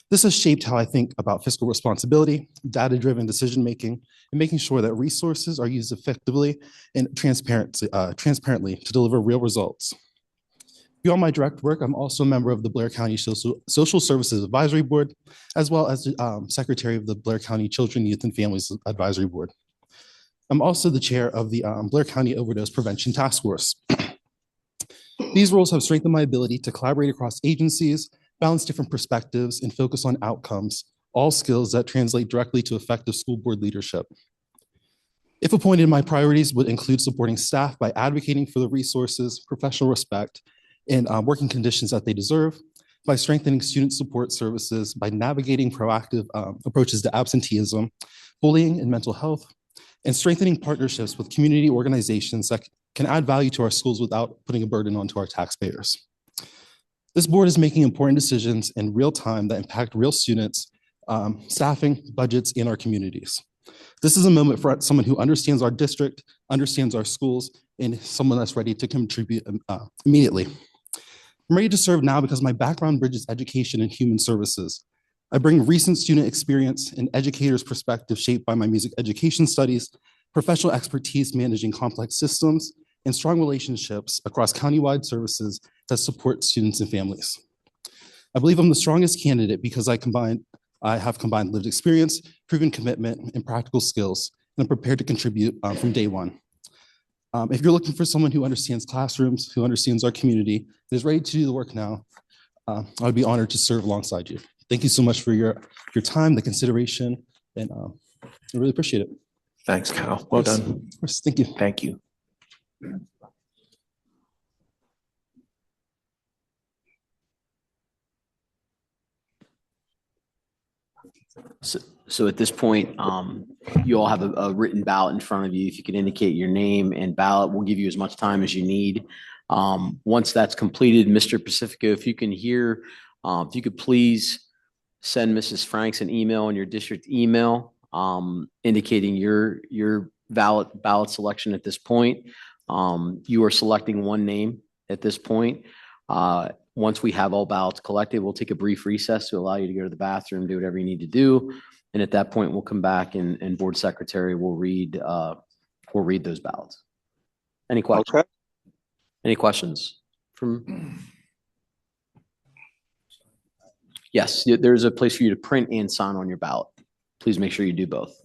This has shaped how I think about fiscal responsibility, data-driven decision-making, and making sure that resources are used effectively and transparently to deliver real results. Beyond my direct work, I'm also a member of the Blair County Social Services Advisory Board, as well as the Secretary of the Blair County Children, Youth, and Families Advisory Board. I'm also the chair of the Blair County Overdose Prevention Task Force. These roles have strengthened my ability to collaborate across agencies, balance different perspectives, and focus on outcomes, all skills that translate directly to effective school board leadership. If appointed, my priorities would include supporting staff by advocating for the resources, professional respect, and working conditions that they deserve, by strengthening student support services, by navigating proactive approaches to absenteeism, bullying, and mental health, and strengthening partnerships with community organizations that can add value to our schools without putting a burden onto our taxpayers. This board is making important decisions in real time that impact real students, staffing, budgets, and our communities. This is a moment for someone who understands our district, understands our schools, and someone that's ready to contribute immediately. I'm ready to serve now because my background bridges education and human services. I bring recent student experience and educators' perspective shaped by my music education studies, professional expertise managing complex systems, and strong relationships across countywide services that support students and families. I believe I'm the strongest candidate because I have combined lived experience, proven commitment, and practical skills, and I'm prepared to contribute from day one. If you're looking for someone who understands classrooms, who understands our community, and is ready to do the work now, I would be honored to serve alongside you. Thank you so much for your time, the consideration, and I really appreciate it. Thanks, Kyle. Well done. Of course, thank you. Thank you. So at this point, you all have a written ballot in front of you. If you could indicate your name and ballot, we'll give you as much time as you need. Once that's completed, Mr. Pacifico, if you can hear, if you could please send Mrs. Franks an email on your district email indicating your ballot selection at this point. You are selecting one name at this point. Once we have all ballots collected, we'll take a brief recess to allow you to go to the bathroom, do whatever you need to do. And at that point, we'll come back and board secretary will read those ballots. Any questions? Okay. Any questions from? Yes, there's a place for you to print and sign on your ballot. Please make sure you do both.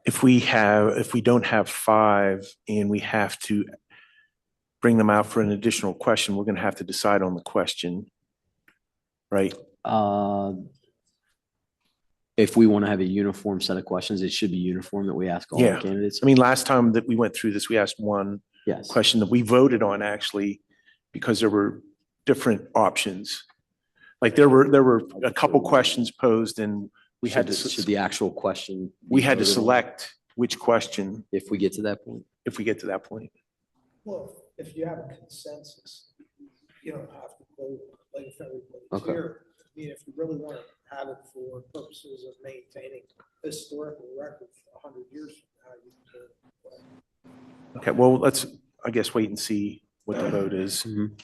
If we don't have five and we have to bring them out for an additional question, we're going to have to decide on the question, right? If we want to have a uniform set of questions, it should be uniform that we ask all the Yeah. candidates. I mean, last time that we went through this, we asked one Yes. question that we voted on actually because there were different options. Like there were a couple questions posed and we had to, Should the actual question? we be had to voted on select which question if we get to that point? if we get to that point. Well, if you have a consensus, you don't have to vote like if everybody's Okay. here. I mean, if you really want to have it for purposes of maintaining historical record for 100 years from now, you can. Okay, well, let's, I guess, wait and see what the vote is. Mhm.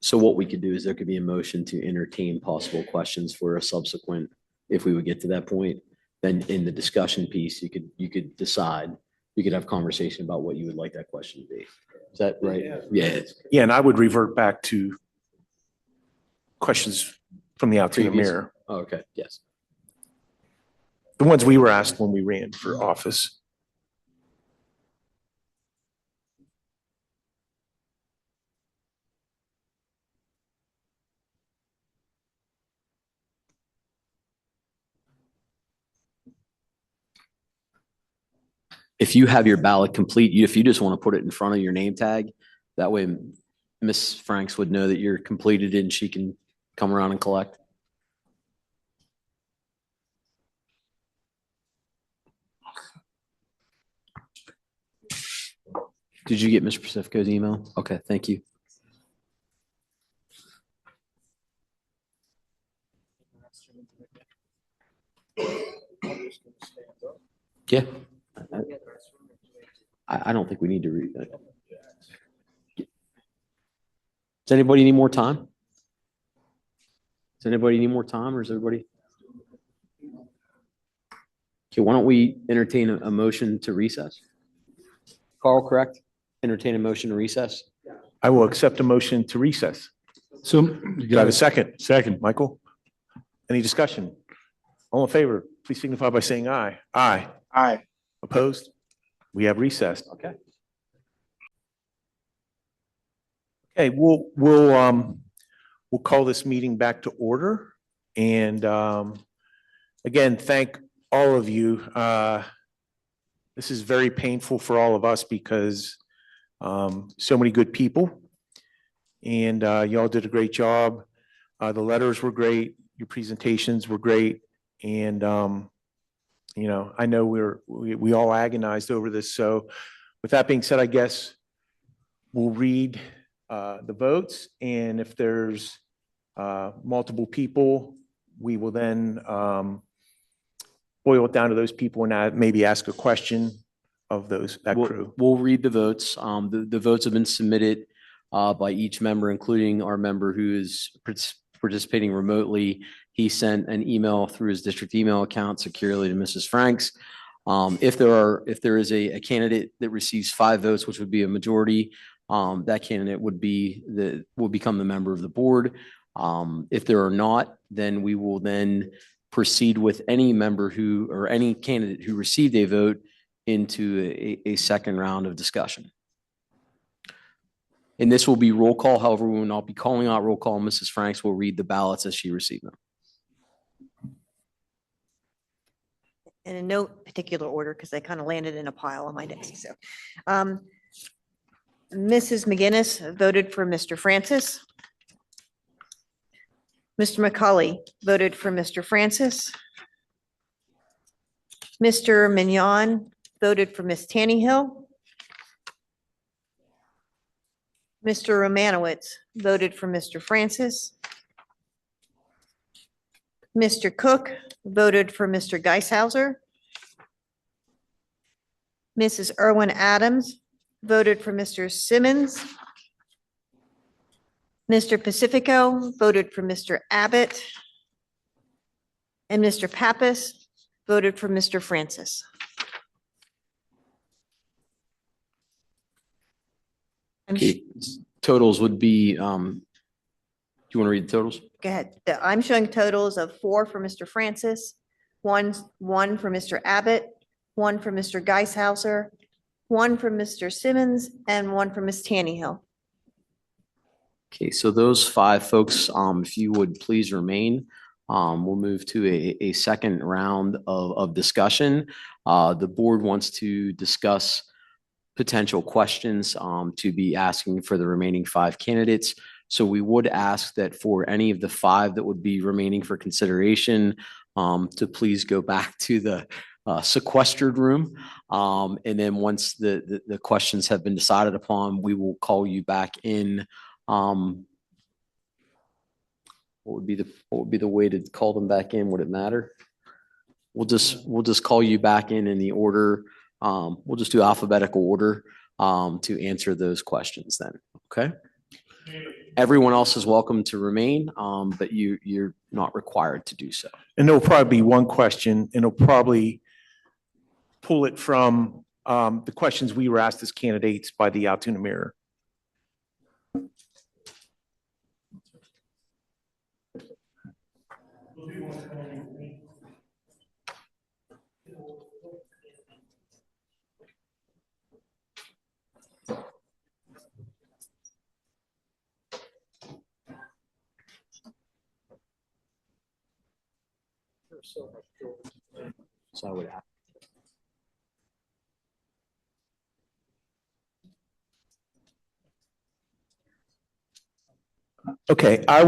So what we could do is there could be a motion to entertain possible questions for a subsequent, if we would get to that point, then in the discussion piece, you could decide, you could have conversation about what you would like that question to be. Is that right? Yeah. Yeah, and I would revert back to questions from the Altoona Previous- Mirror, Oh, okay, yes. the ones we were asked when we ran for office. If you have your ballot complete, if you just want to put it in front of your name tag, that way Miss Franks would know that you're completed and she can come around and collect. Did you get Mr. Pacifico's email? Okay, thank you. Yeah. I don't think we need to read that. Does anybody need more time? Does anybody need more time or is everybody? Okay, why don't we entertain a motion to recess? Carl, correct? Entertain a motion to recess? I will accept a motion to recess. So, Do I have a second? Second. Michael? Any discussion? All in favor, please signify by saying aye. Aye. Aye. Opposed? We have recessed. Okay. Okay, we'll call this meeting back to order. And again, thank all of you. This is very painful for all of us because so many good people. And y'all did a great job. The letters were great. Your presentations were great. And I know we all agonized over this. So with that being said, I guess we'll read the votes, and if there's multiple people, we will then boil it down to those people and maybe ask a question of that crew. We'll read the votes. The votes have been submitted by each member, including our member who is participating remotely. He sent an email through his district email account securely to Mrs. Franks. If there is a candidate that receives 5 votes, which would be a majority, that candidate will become the member of the board. If there are not, then we will then proceed with any member or any candidate who received a vote into a second round of discussion. And this will be roll call. However, we will not be calling out roll call. Mrs. Franks will read the ballots as she received them. And in no particular order, because they kind of landed in a pile on my desk. So, Mrs. McGinnis voted for Mr. Francis. Mr. McCauley voted for Mr. Francis. Mr. Mignon voted for Ms. Tannehill. Mr. Romanowitz voted for Mr. Francis. Mr. Cook voted for Mr. Geishauser. Mrs. Irwin Adams voted for Mr. Simmons. Mr. Pacifico voted for Mr. Abbott. And Mr. Pappas voted for Mr. Francis. Okay, totals would be, do you want to read the totals? Go ahead. I'm showing totals of 4 for Mr. Francis, one for Mr. Abbott, 1 for Mr. Geishauser, 1 for Mr. Simmons, and 1 for Ms. Tannehill. Okay, so those 5 folks, if you would please remain, we'll move to a second round of discussion. The board wants to discuss potential questions to be asking for the remaining 5 candidates. So we would ask that for any of the 5 that would be remaining for consideration, to please go back to the sequestered room. And then once the questions have been decided upon, we will call you back in. What would be the way to call them back in? Would it matter? We'll just call you back in the order. We'll just do alphabetical order to answer those questions then. Okay. Everyone else is welcome to remain, but you're not required to do so. And there'll probably be one question, and it'll probably pull it from the questions we were asked as candidates by the Altoona Mirror. So I would ask. Okay, I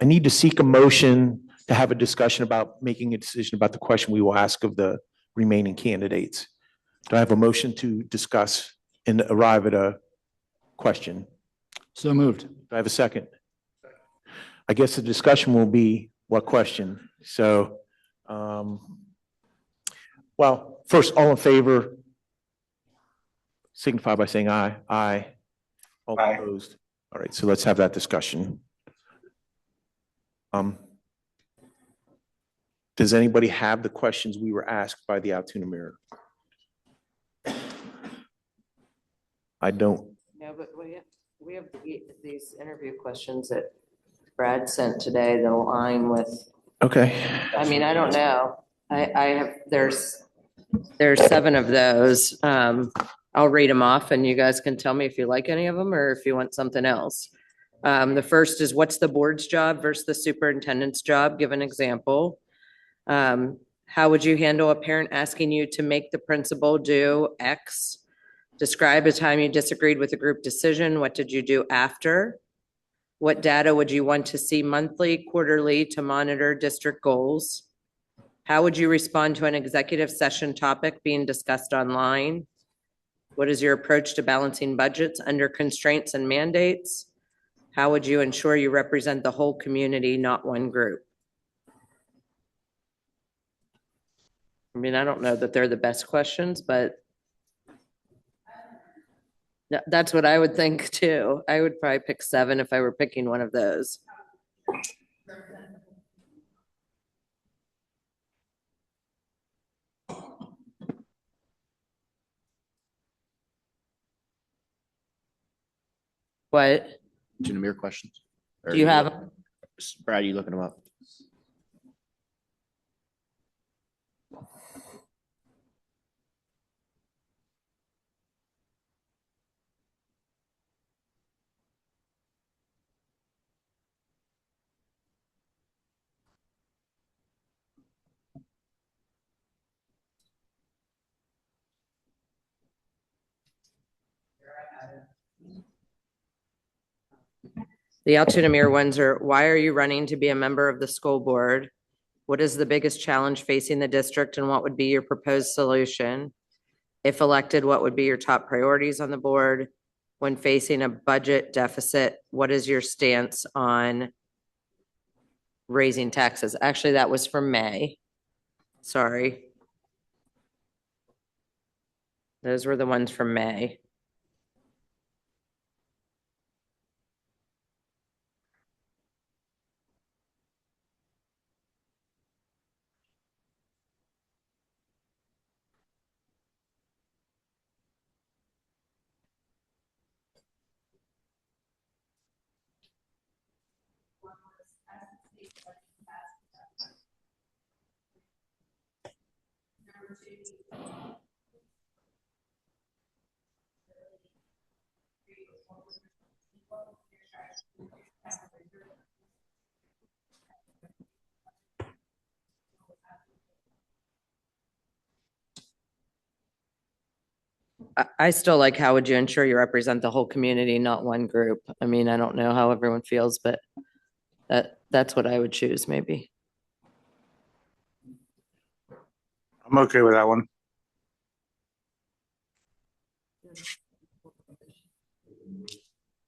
need to seek a motion to have a discussion about making a decision about the question we will ask of the remaining candidates. Do I have a motion to discuss and arrive at a question? So moved. Do I have a second? I guess the discussion will be what question? So, well, first, all in favor, signify by saying aye. Aye. All opposed. All right, so let's have that discussion. Does anybody have the questions we were asked by the Altoona Mirror? I don't. No, but we have these interview questions that Brad sent today that align with, Okay. I mean, I don't know. I have, there's 7 of those. I'll read them off and you guys can tell me if you like any of them or if you want something else. The first is, what's the board's job versus the superintendent's job? Give an example. How would you handle a parent asking you to make the principal do X? Describe a time you disagreed with a group decision. What did you do after? What data would you want to see monthly, quarterly to monitor district goals? How would you respond to an executive session topic being discussed online? What is your approach to balancing budgets under constraints and mandates? How would you ensure you represent the whole community, not one group? I mean, I don't know that they're the best questions, but that's what I would think too. I would probably pick 7 if I were picking one of those. What? Junior questions? Do you have? Brad, are you looking them up? The Altoona Mirror ones are, why are you running to be a member of the school board? What is the biggest challenge facing the district and what would be your proposed solution? If elected, what would be your top priorities on the board? When facing a budget deficit, what is your stance on raising taxes. Actually, that was from May. Sorry. Those were the ones from May. I still like, how would you ensure you represent the whole community, not one group? I mean, I don't know how everyone feels, but that's what I would choose maybe. I'm okay with that one.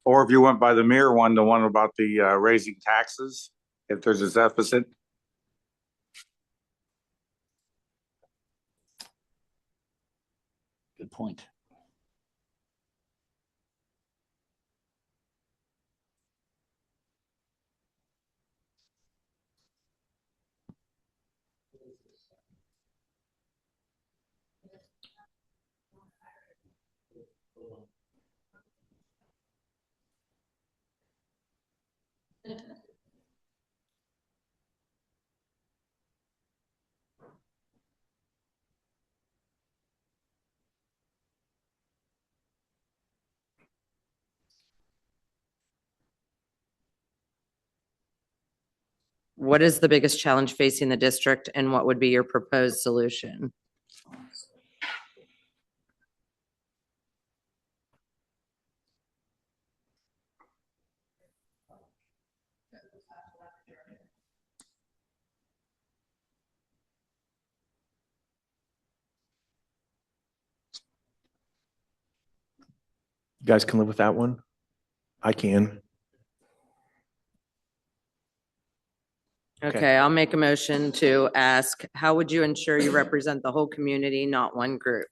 Or if you went by the mirror one, the one about the raising taxes, if there's a deficit. Good point. What is the biggest challenge facing the district and what would be your proposed solution? You guys can live with that one? I can. Okay, I'll make a motion to ask, how would you ensure you represent the whole community, not one group?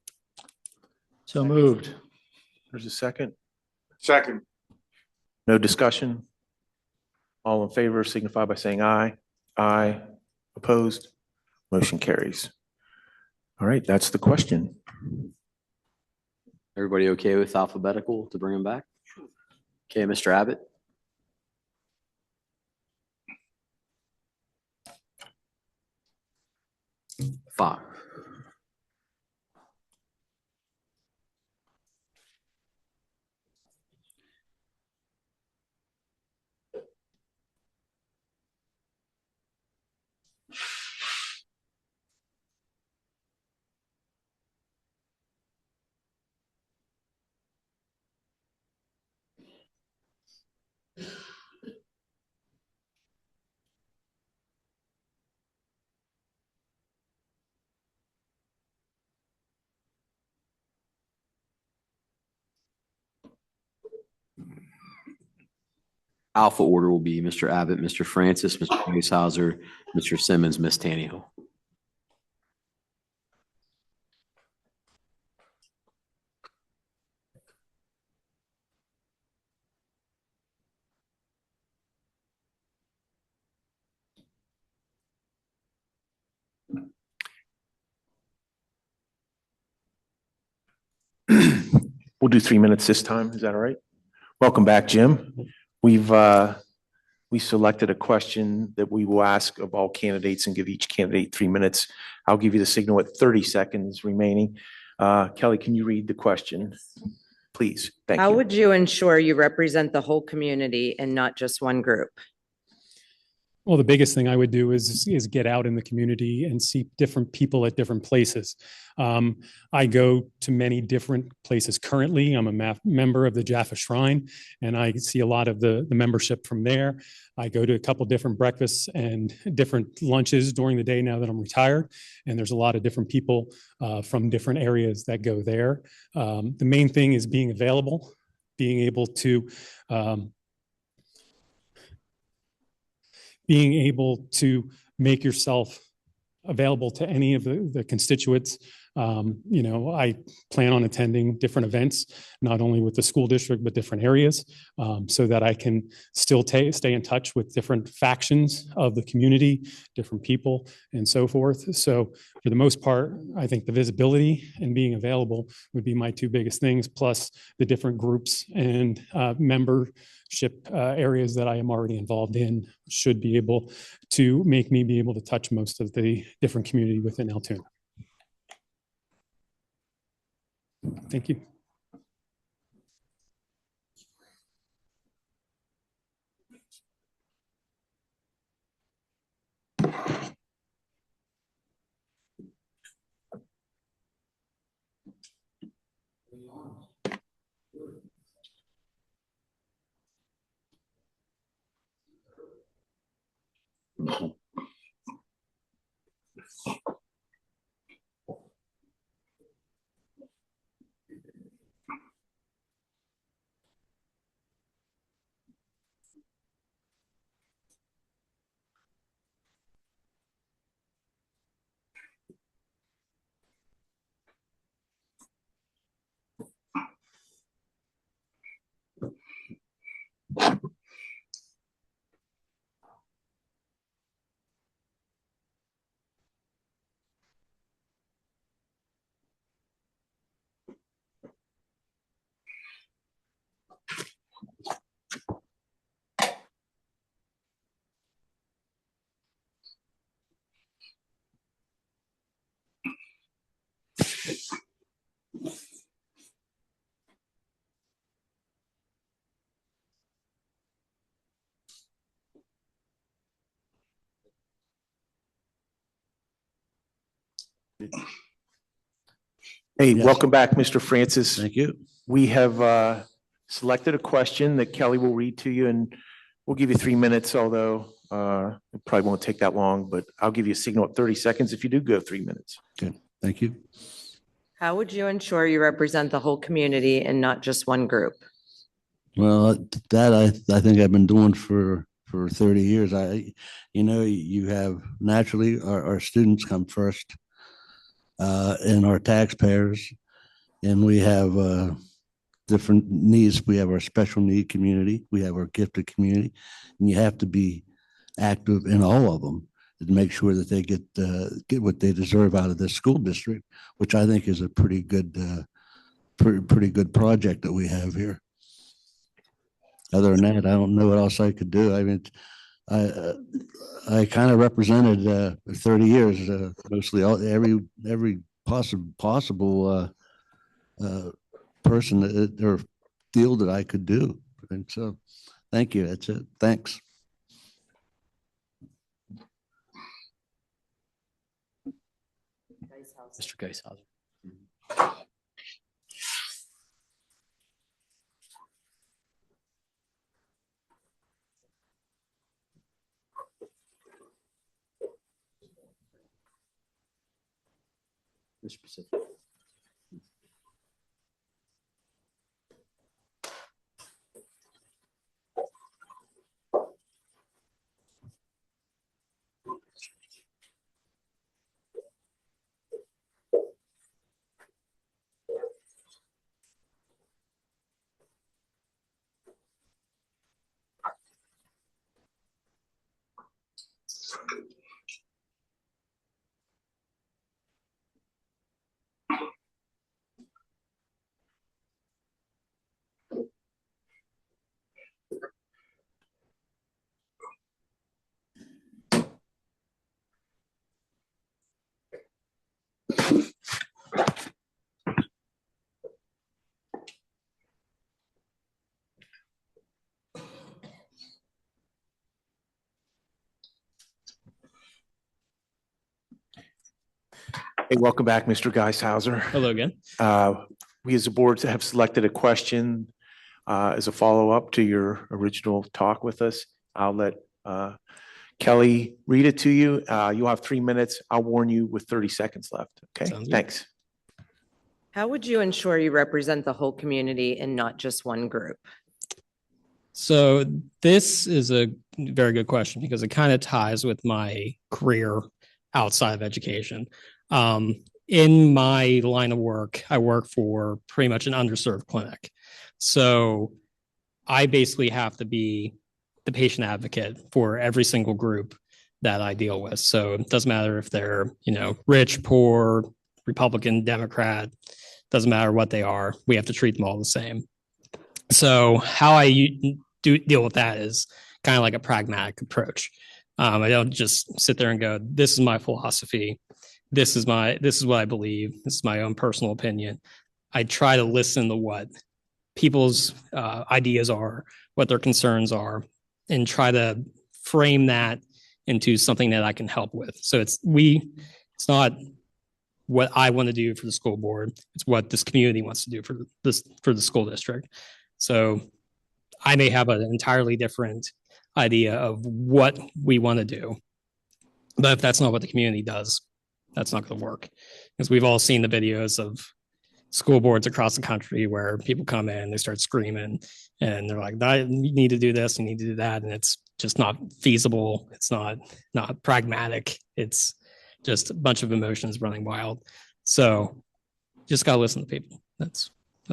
So moved. There's a second. Second. No discussion? All in favor signify by saying aye. Aye. Opposed? Motion carries. All right, that's the question. Everybody okay with alphabetical to bring them back? Okay, Mr. Abbott. Five. Alpha order will be Mr. Abbott, Mr. Francis, Mr. Geishauser, Mr. Simmons, Ms. Tannehill. We'll do 3 minutes this time. Is that all right? Welcome back, Jim. We selected a question that we will ask of all candidates and give each candidate 3 minutes. I'll give you the signal at 30 seconds remaining. Kelly, can you read the question? Please. Thank you. How would you ensure you represent the whole community and not just one group? Well, the biggest thing I would do is get out in the community and see different people at different places. I go to many different places currently. I'm a member of the Jaffa Shrine, and I see a lot of the membership from there. I go to a couple different breakfasts and different lunches during the day now that I'm retired, and there's a lot of different people from different areas that go there. The main thing is being available, being able to being able to make yourself available to any of the constituents. I plan on attending different events, not only with the school district, but different areas, so that I can still stay in touch with different factions of the community, different people, and so forth. So for the most part, I think the visibility and being available would be my two biggest things, plus the different groups and membership areas that I am already involved in should be able to make me be able to touch most of the different community within Altoona. Thank you. Hey, Yes. welcome back, Mr. Francis. Thank you. We have selected a question that Kelly will read to you, and we'll give you 3 minutes, although it probably won't take that long, but I'll give you a signal at 30 seconds if you do go 3 minutes. Okay, thank you. How would you ensure you represent the whole community and not just one group? Well, that I think I've been doing for 30 years. You have naturally our students come first, and our taxpayers, and we have different needs. We have our special need community, we have our gifted community, and you have to be active in all of them to make sure that they get what they deserve out of this school district, which I think is a pretty good project that we have here. Other than that, I don't know what else I could do. I mean, I kind of represented 30 years, mostly every possible person or field that I could do. And so, thank you. That's it. Thanks. Mr. Geishauser. Mr. Pacific. Hey, welcome back, Mr. Geishauser. Hello again. We as a board have selected a question as a follow-up to your original talk with us. I'll let Kelly read it to you. You'll have 3 minutes. I'll warn you with 30 seconds left. Okay, Sounds good. thanks. How would you ensure you represent the whole community and not just one group? So this is a very good question because it kind of ties with my career outside of education. In my line of work, I work for pretty much an underserved clinic. So I basically have to be the patient advocate for every single group that I deal with. So it doesn't matter if they're, rich, poor, Republican, Democrat, doesn't matter what they are. We have to treat them all the same. So how I do deal with that is kind of like a pragmatic approach. I don't just sit there and go, this is my philosophy. This is what I believe. This is my own personal opinion. I try to listen to what people's ideas are, what their concerns are, and try to frame that into something that I can help with. So it's not what I want to do for the school board. It's what this community wants to do for the school district. So I may have an entirely different idea of what we want to do. But if that's not what the community does, that's not going to work. Because we've all seen the videos of school boards across the country where people come in, they start screaming, and they're like, "You need to do this, you need to do that," and it's just not feasible. It's not pragmatic. It's just a bunch of emotions running wild. So just gotta listen to people. That's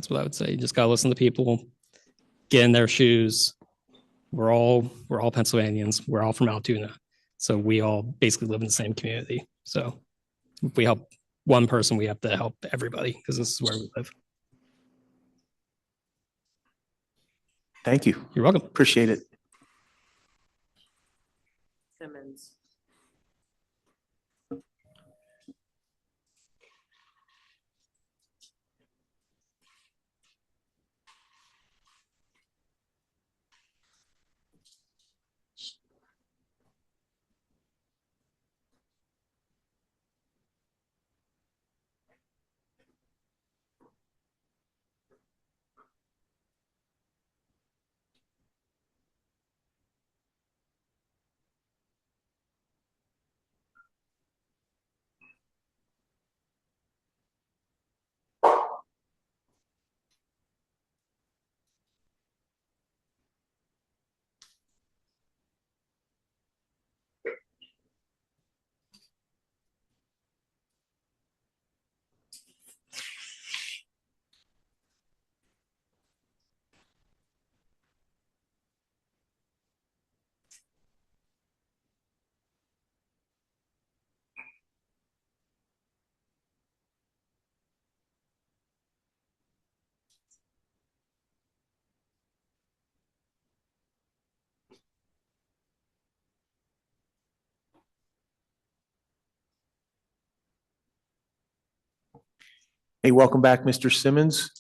what I would say. You just gotta listen to people, get in their shoes. We're all Pennsylvanians. We're all from Altoona. So we all basically live in the same community. So if we help one person, we have to help everybody because this is where we live. Thank you. You're welcome. Appreciate it. Simmons. Hey, welcome back, Mr. Simmons.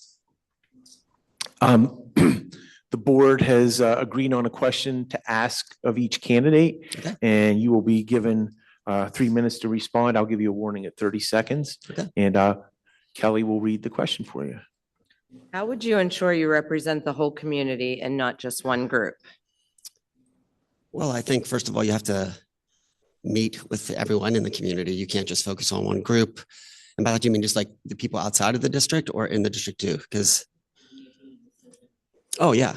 The board has agreed on a question to ask of each candidate, Okay. and you will be given 3 minutes to respond. I'll give you a warning at 30 seconds. Okay. And Kelly will read the question for you. How would you ensure you represent the whole community and not just one group? Well, I think first of all, you have to meet with everyone in the community. You can't just focus on one group. And by that, you mean just like the people outside of the district or in the district too? Because, oh, yeah.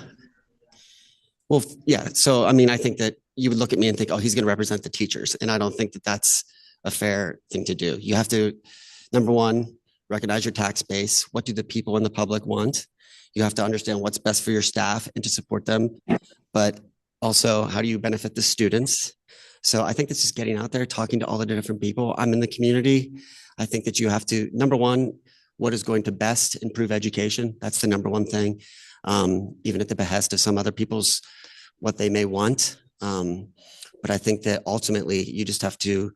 Well, yeah. So, I mean, I think that you would look at me and think, oh, he's going to represent the teachers. And I don't think that that's a fair thing to do. You have to, number one, recognize your tax base. What do the people in the public want? You have to understand what's best for your staff and to support them. But also, how do you benefit the students? So I think this is getting out there, talking to all the different people. I'm in the community. I think that you have to, number one, what is going to best improve education? That's the number one thing, even at the behest of some other people's, what they may want. But I think that ultimately you just have to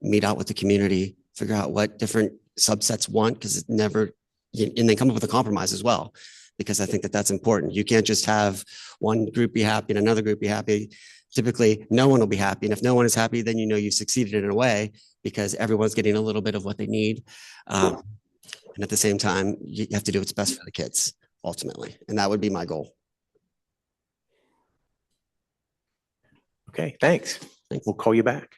meet out with the community, figure out what different subsets want, because it never, and then come up with a compromise as well, because I think that that's important. You can't just have one group be happy and another group be happy. Typically, no one will be happy. And if no one is happy, then you know you've succeeded in a way because everyone's getting a little bit of what they need. And at the same time, you have to do what's best for the kids, ultimately. And that would be my goal. Okay, thanks. We'll call you back.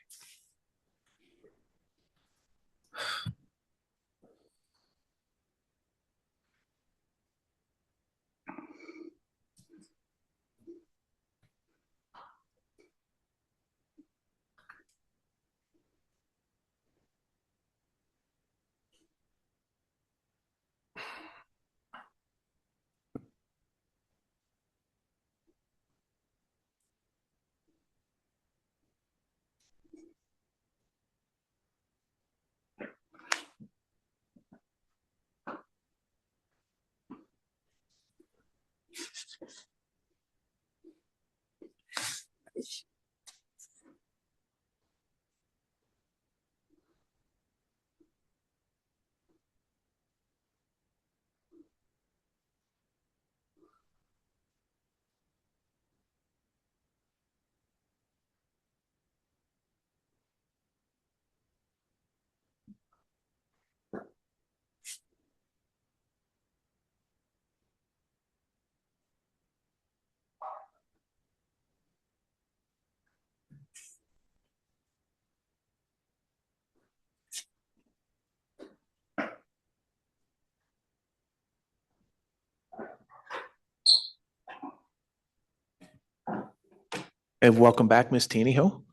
And welcome back, Ms. Tannehill.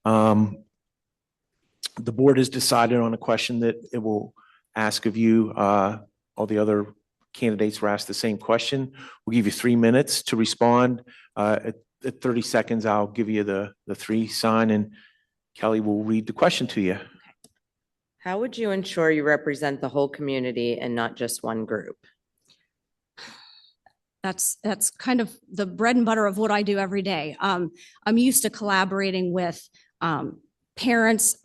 The board has decided on a question that it will ask of you. All the other candidates were asked the same question. We'll give you 3 minutes to respond. At 30 seconds, I'll give you the 3 sign, and Kelly will read the question to you. How would you ensure you represent the whole community and not just one group? That's kind of the bread and butter of what I do every day. I'm used to collaborating with parents,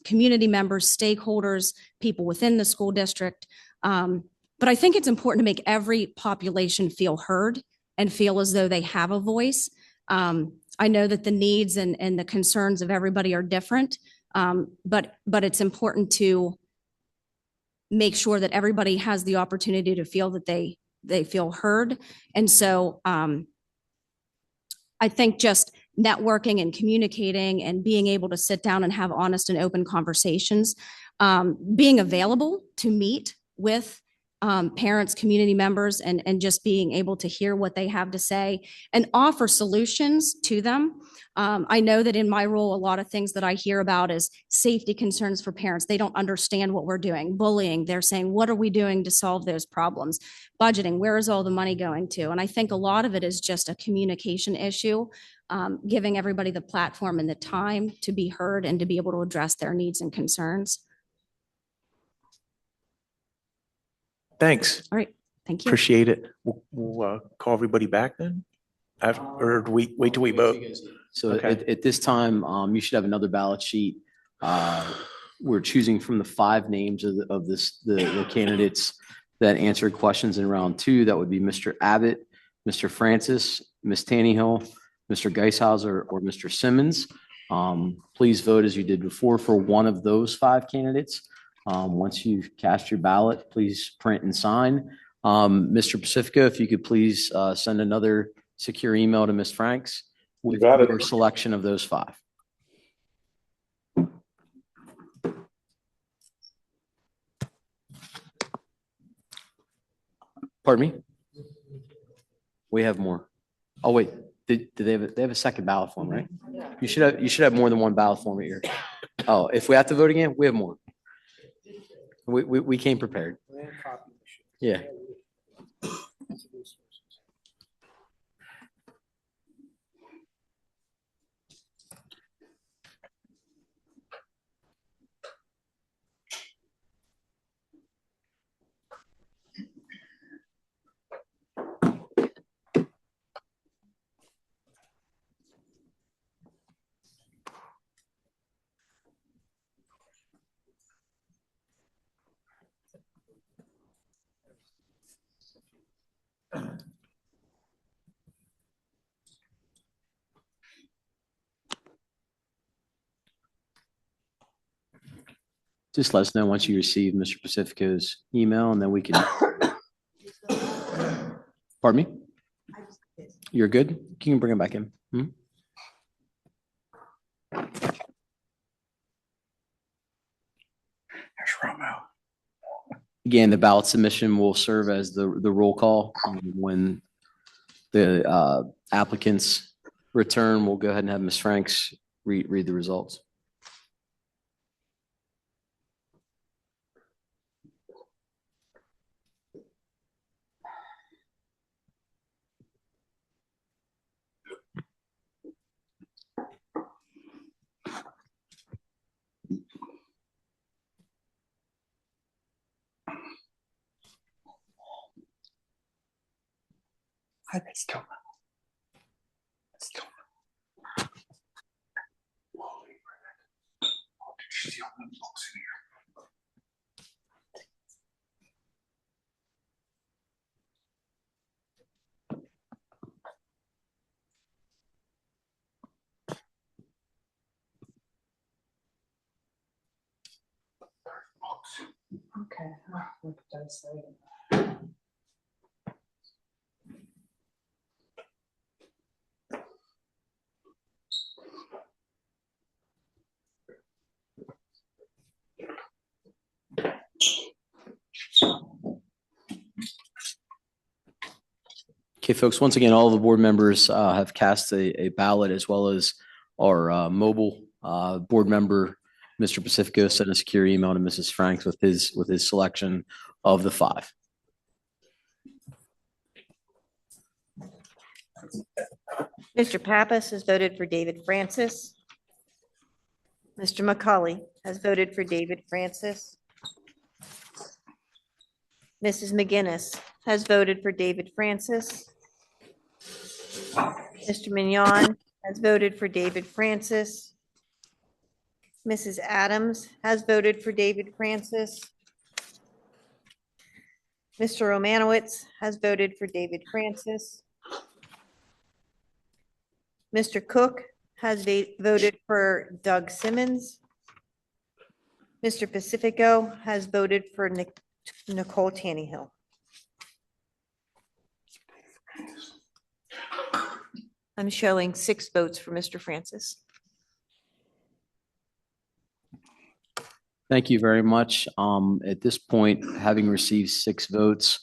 community members, stakeholders, people within the school district. But I think it's important to make every population feel heard and feel as though they have a voice. I know that the needs and the concerns of everybody are different, but it's important to make sure that everybody has the opportunity to feel that they feel heard. And so I think just networking and communicating and being able to sit down and have honest and open conversations, being available to meet with parents, community members, and just being able to hear what they have to say and offer solutions to them. I know that in my role, a lot of things that I hear about is safety concerns for parents. They don't understand what we're doing. Bullying, they're saying, what are we doing to solve those problems? Budgeting, where is all the money going to? And I think a lot of it is just a communication issue, giving everybody the platform and the time to be heard and to be able to address their needs and concerns. Thanks. All right, thank you. Appreciate it. We'll call everybody back then? Or do we wait till we vote? So Okay. at this time, you should have another ballot sheet. We're choosing from the 5 names of the candidates that answered questions in round 2. That would be Mr. Abbott, Mr. Francis, Ms. Tannehill, Mr. Geishauser, or Mr. Simmons. Please vote as you did before for one of those 5 candidates. Once you've cast your ballot, please print and sign. Mr. Pacifica, if you could please send another secure email to Ms. Franks with your selection of those 5. Pardon me? We have more. Oh, wait, did they have a second ballot form, right? You should have more than one ballot form here. Oh, if we have to vote again, we have more. We came prepared. Yeah. Just let us know once you receive Mr. Pacifico's email, and then we can. Pardon me? You're good? You can bring him back in. There's Romo. Again, the ballot submission will serve as the roll call. When the applicants return, we'll go ahead and have Ms. Franks read the results. Let's go. Let's go. Okay. What did I say? Okay, folks, once again, all the board members have cast a ballot, as well as our mobile board member, Mr. Pacifico, sent a secure email to Mrs. Franks with his selection of the 5. Mr. Pappas has voted for David Francis. Mr. McCauley has voted for David Francis. Mrs. McGinnis has voted for David Francis. Mr. Mignon has voted for David Francis. Mrs. Adams has voted for David Francis. Mr. Romanowitz has voted for David Francis. Mr. Cook has voted for Doug Simmons. Mr. Pacifico has voted for Nicole Tannehill. I'm showing 6 votes for Mr. Francis. Thank you very much. At this point, having received 6 votes,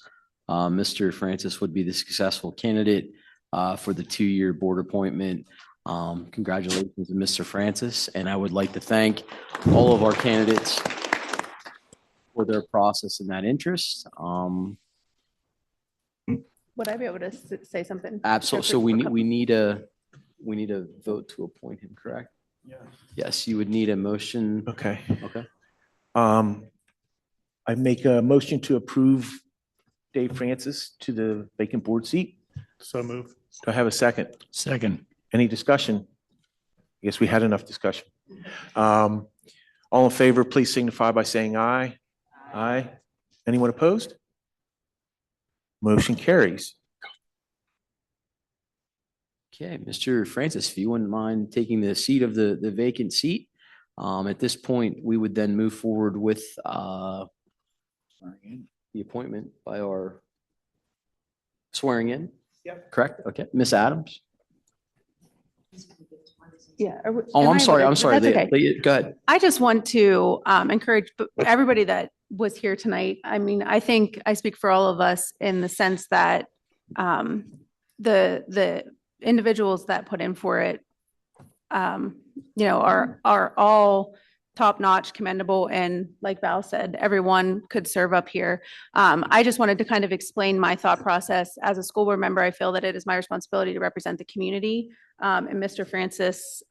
Mr. Francis would be the successful candidate for the 2-year board appointment. Congratulations to Mr. Francis, and I would like to thank all of our candidates for their process and that interest. Would I be able to say something? Absolutely. So we need a vote to appoint him, correct? Yeah. Yes, you would need a motion. Okay. Okay. I make a motion to approve Dave Francis to the vacant board seat. So move. Do I have a second? Second. Any discussion? I guess we had enough discussion. All in favor, please signify by saying aye. Aye. Anyone opposed? Motion carries. Okay, Mr. Francis, if you wouldn't mind taking the seat of the vacant seat. At this point, we would then move forward with the appointment by our swearing in. Yep. Correct? Okay, Miss Adams. Yeah. Oh, I'm sorry. I'm sorry. That's okay. Go ahead. I just want to encourage everybody that was here tonight. I mean, I think I speak for all of us in the sense that the individuals that put in for it, are all top-notch, commendable, and like Val said, everyone could serve up here. I just wanted to kind of explain my thought process. As a school board member, I feel that it is my responsibility to represent the community. And Mr. Francis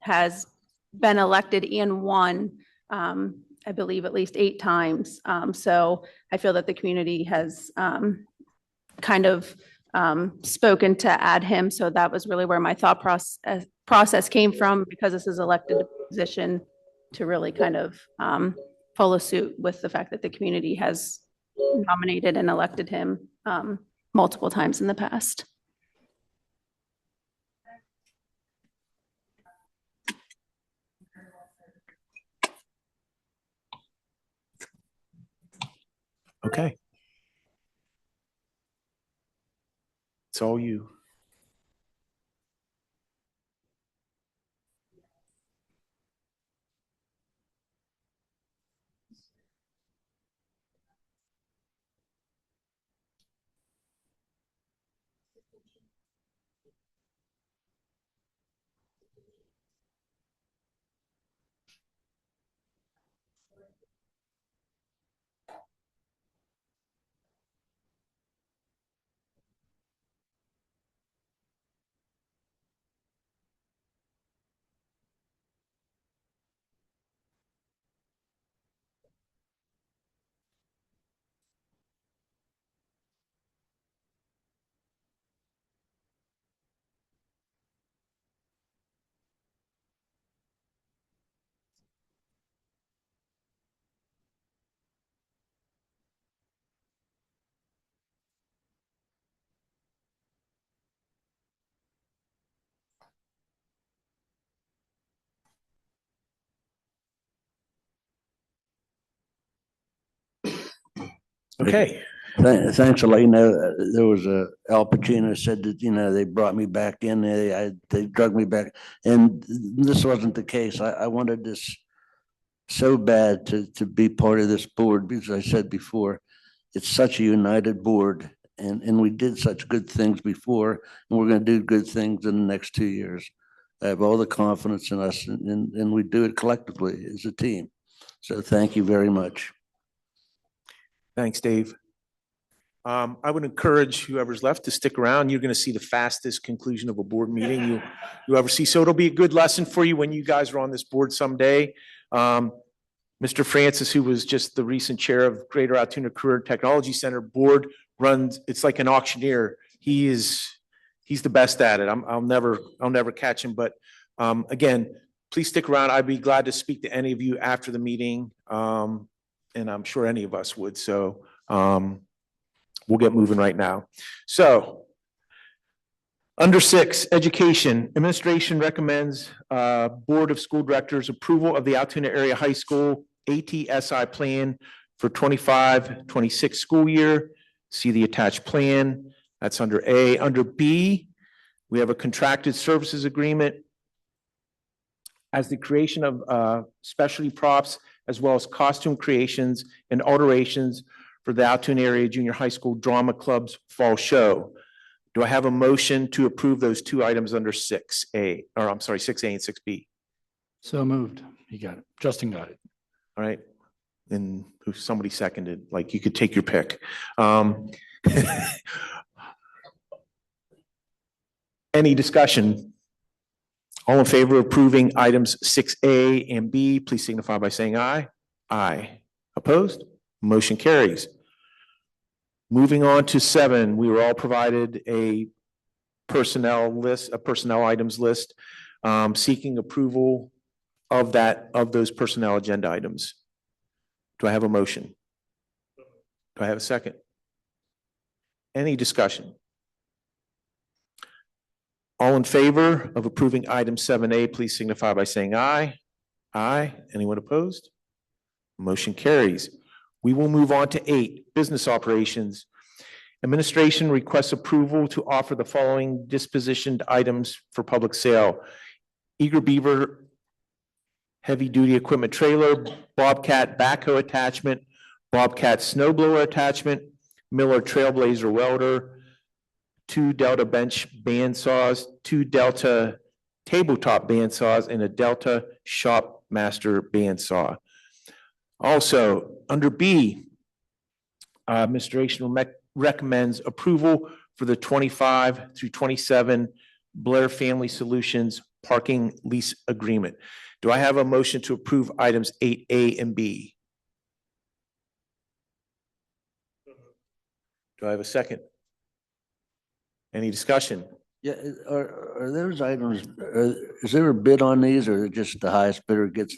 has been elected and won, I believe, at least 8 times. So I feel that the community has kind of spoken to add him. So that was really where my thought process came from, because this is elected position, to really kind of follow suit with the fact that the community has nominated and elected him multiple times in the past. Okay. It's all you. Okay. Thanks. I'll let you know, there was Al Pacino said that, they brought me back in, they drug me back. And this wasn't the case. I wanted this so bad to be part of this board, because I said before, it's such a united board, and we did such good things before, and we're going to do good things in the next 2 years. I have all the confidence in us, and we do it collectively as a team. So thank you very much. Thanks, Dave. I would encourage whoever's left to stick around. You're going to see the fastest conclusion of a board meeting you ever see. So it'll be a good lesson for you when you guys are on this board someday. Mr. Francis, who was just the recent chair of Greater Altoona Career Technology Center board, runs, it's like an auctioneer. He's the best at it. I'll never catch him. But again, please stick around. I'd be glad to speak to any of you after the meeting. And I'm sure any of us would. So we'll get moving right now. So under 6, education, administration recommends Board of School Directors approval of the Altoona Area High School ATSI plan for 25-26 school year. See the attached plan. That's under A. Under B, we have a contracted services agreement as the creation of specialty props as well as costume creations and alterations for the Altoona Area Junior High School Drama Club's fall show. Do I have a motion to approve those 2 items under 6A, or I'm sorry, 6A and 6B? So moved. You got it. Justin got it. All right. And somebody seconded, like you could take your pick. Any discussion? All in favor of approving items 6A and B, please signify by saying aye. Aye. Opposed? Motion carries. Moving on to 7, we were all provided a personnel list, a personnel items list, seeking approval of those personnel agenda items. Do I have a motion? Do I have a second? Any discussion? All in favor of approving item 7A, please signify by saying aye. Aye. Anyone opposed? Motion carries. We will move on to 8, business operations. Administration requests approval to offer the following dispositioned items for public sale. Eager Beaver heavy-duty equipment trailer, Bobcat backhoe attachment, Bobcat snowblower attachment, Miller Trailblazer welder, 2 Delta bench bandsaws, 2 Delta tabletop bandsaws, and a Delta Shopmaster bandsaw. Also, under B, administration recommends approval for the 25 through 27 Blair Family Solutions parking lease agreement. Do I have a motion to approve items 8A and B? Do I have a second? Any discussion? Yeah, are those items, is there a bid on these, or just the highest bidder gets?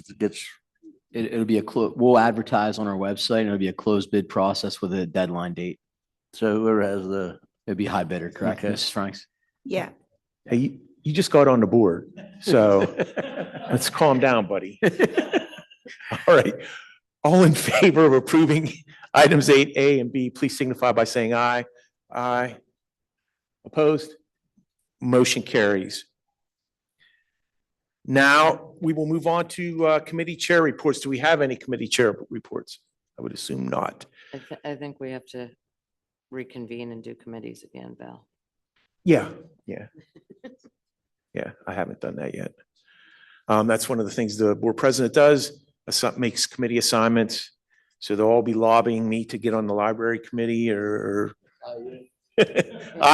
It'll be we'll advertise on our website, and it'll be a closed bid process with a deadline date. So whoever has it'd be high bidder, correct, Okay. Mrs. Franks? Yeah. Hey, you just got on the board, so let's calm down, buddy. All right. All in favor of approving items 8A and B, please signify by saying aye. Aye. Opposed? Motion carries. Now, we will move on to committee chair reports. Do we have any committee chair reports? I would assume not. I think we have to reconvene and do committees again, Val. Yeah. I haven't done that yet. That's one of the things the board president does, makes committee assignments. So they'll all be lobbying me to get on the library committee or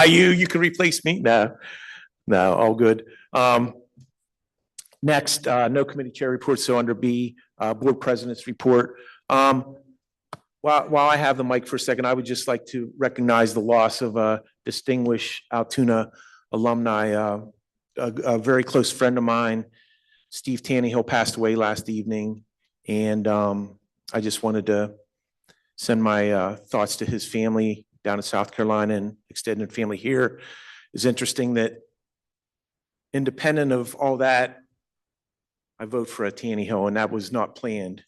you can replace me? No, all good. Next, no committee chair reports. So under B, board president's report. While I have the mic for a second, I would just like to recognize the loss of a distinguished Altoona alumni, a very close friend of mine, Steve Tannehill, passed away last evening. And I just wanted to send my thoughts to his family down in South Carolina and extended family here. It's interesting that independent of all that, I vote for a Tannehill, and that was not planned.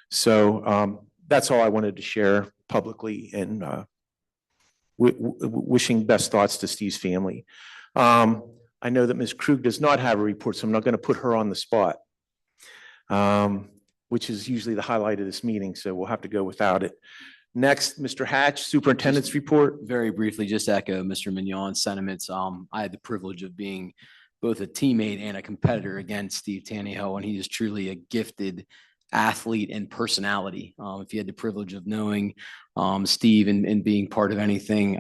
So that's all I wanted to share publicly, and wishing best thoughts to Steve's family. I know that Ms. Krug does not have a report, so I'm not going to put her on the spot, which is usually the highlight of this meeting, so we'll have to go without it. Next, Mr. Hatch, Superintendent's report. Very briefly, just echo Mr. Mignon's sentiments. I had the privilege of being both a teammate and a competitor against Steve Tannehill, and he is truly a gifted athlete and personality. If you had the privilege of knowing Steve and being part of anything,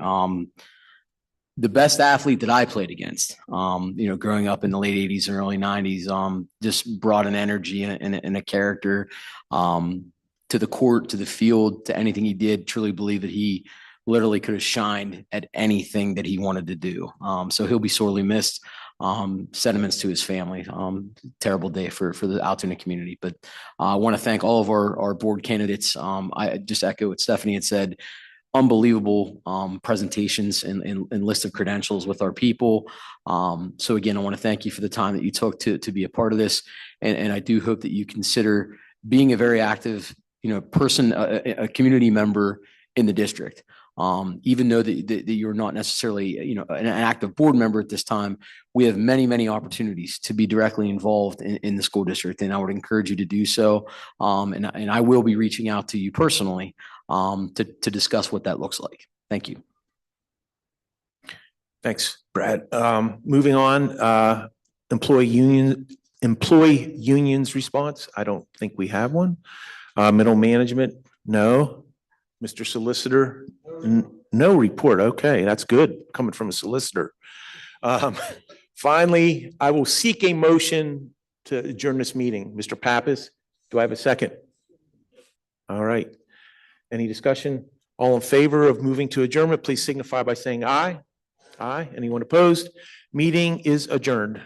the best athlete that I played against, growing up in the late 80s and early 90s, just brought an energy and a character to the court, to the field, to anything he did. Truly believe that he literally could have shined at anything that he wanted to do. So he'll be sorely missed. Sentiments to his family. Terrible day for the Altoona community. But I want to thank all of our board candidates. I just echo what Stephanie had said. Unbelievable presentations and list of credentials with our people. So again, I want to thank you for the time that you took to be a part of this. And I do hope that you consider being a very active, person, a community member in the district. Even though that you're not necessarily, an active board member at this time, we have many, many opportunities to be directly involved in the school district. And I would encourage you to do so. And I will be reaching out to you personally to discuss what that looks like. Thank you. Thanks, Brad. Moving on, employee unions response. I don't think we have one. Middle management, no. Mr. Solicitor, no report. Okay, that's good coming from a solicitor. Finally, I will seek a motion to adjourn this meeting. Mr. Pappas, do I have a second? All right. Any discussion? All in favor of moving to adjournment, please signify by saying aye. Aye. Anyone opposed? Meeting is adjourned.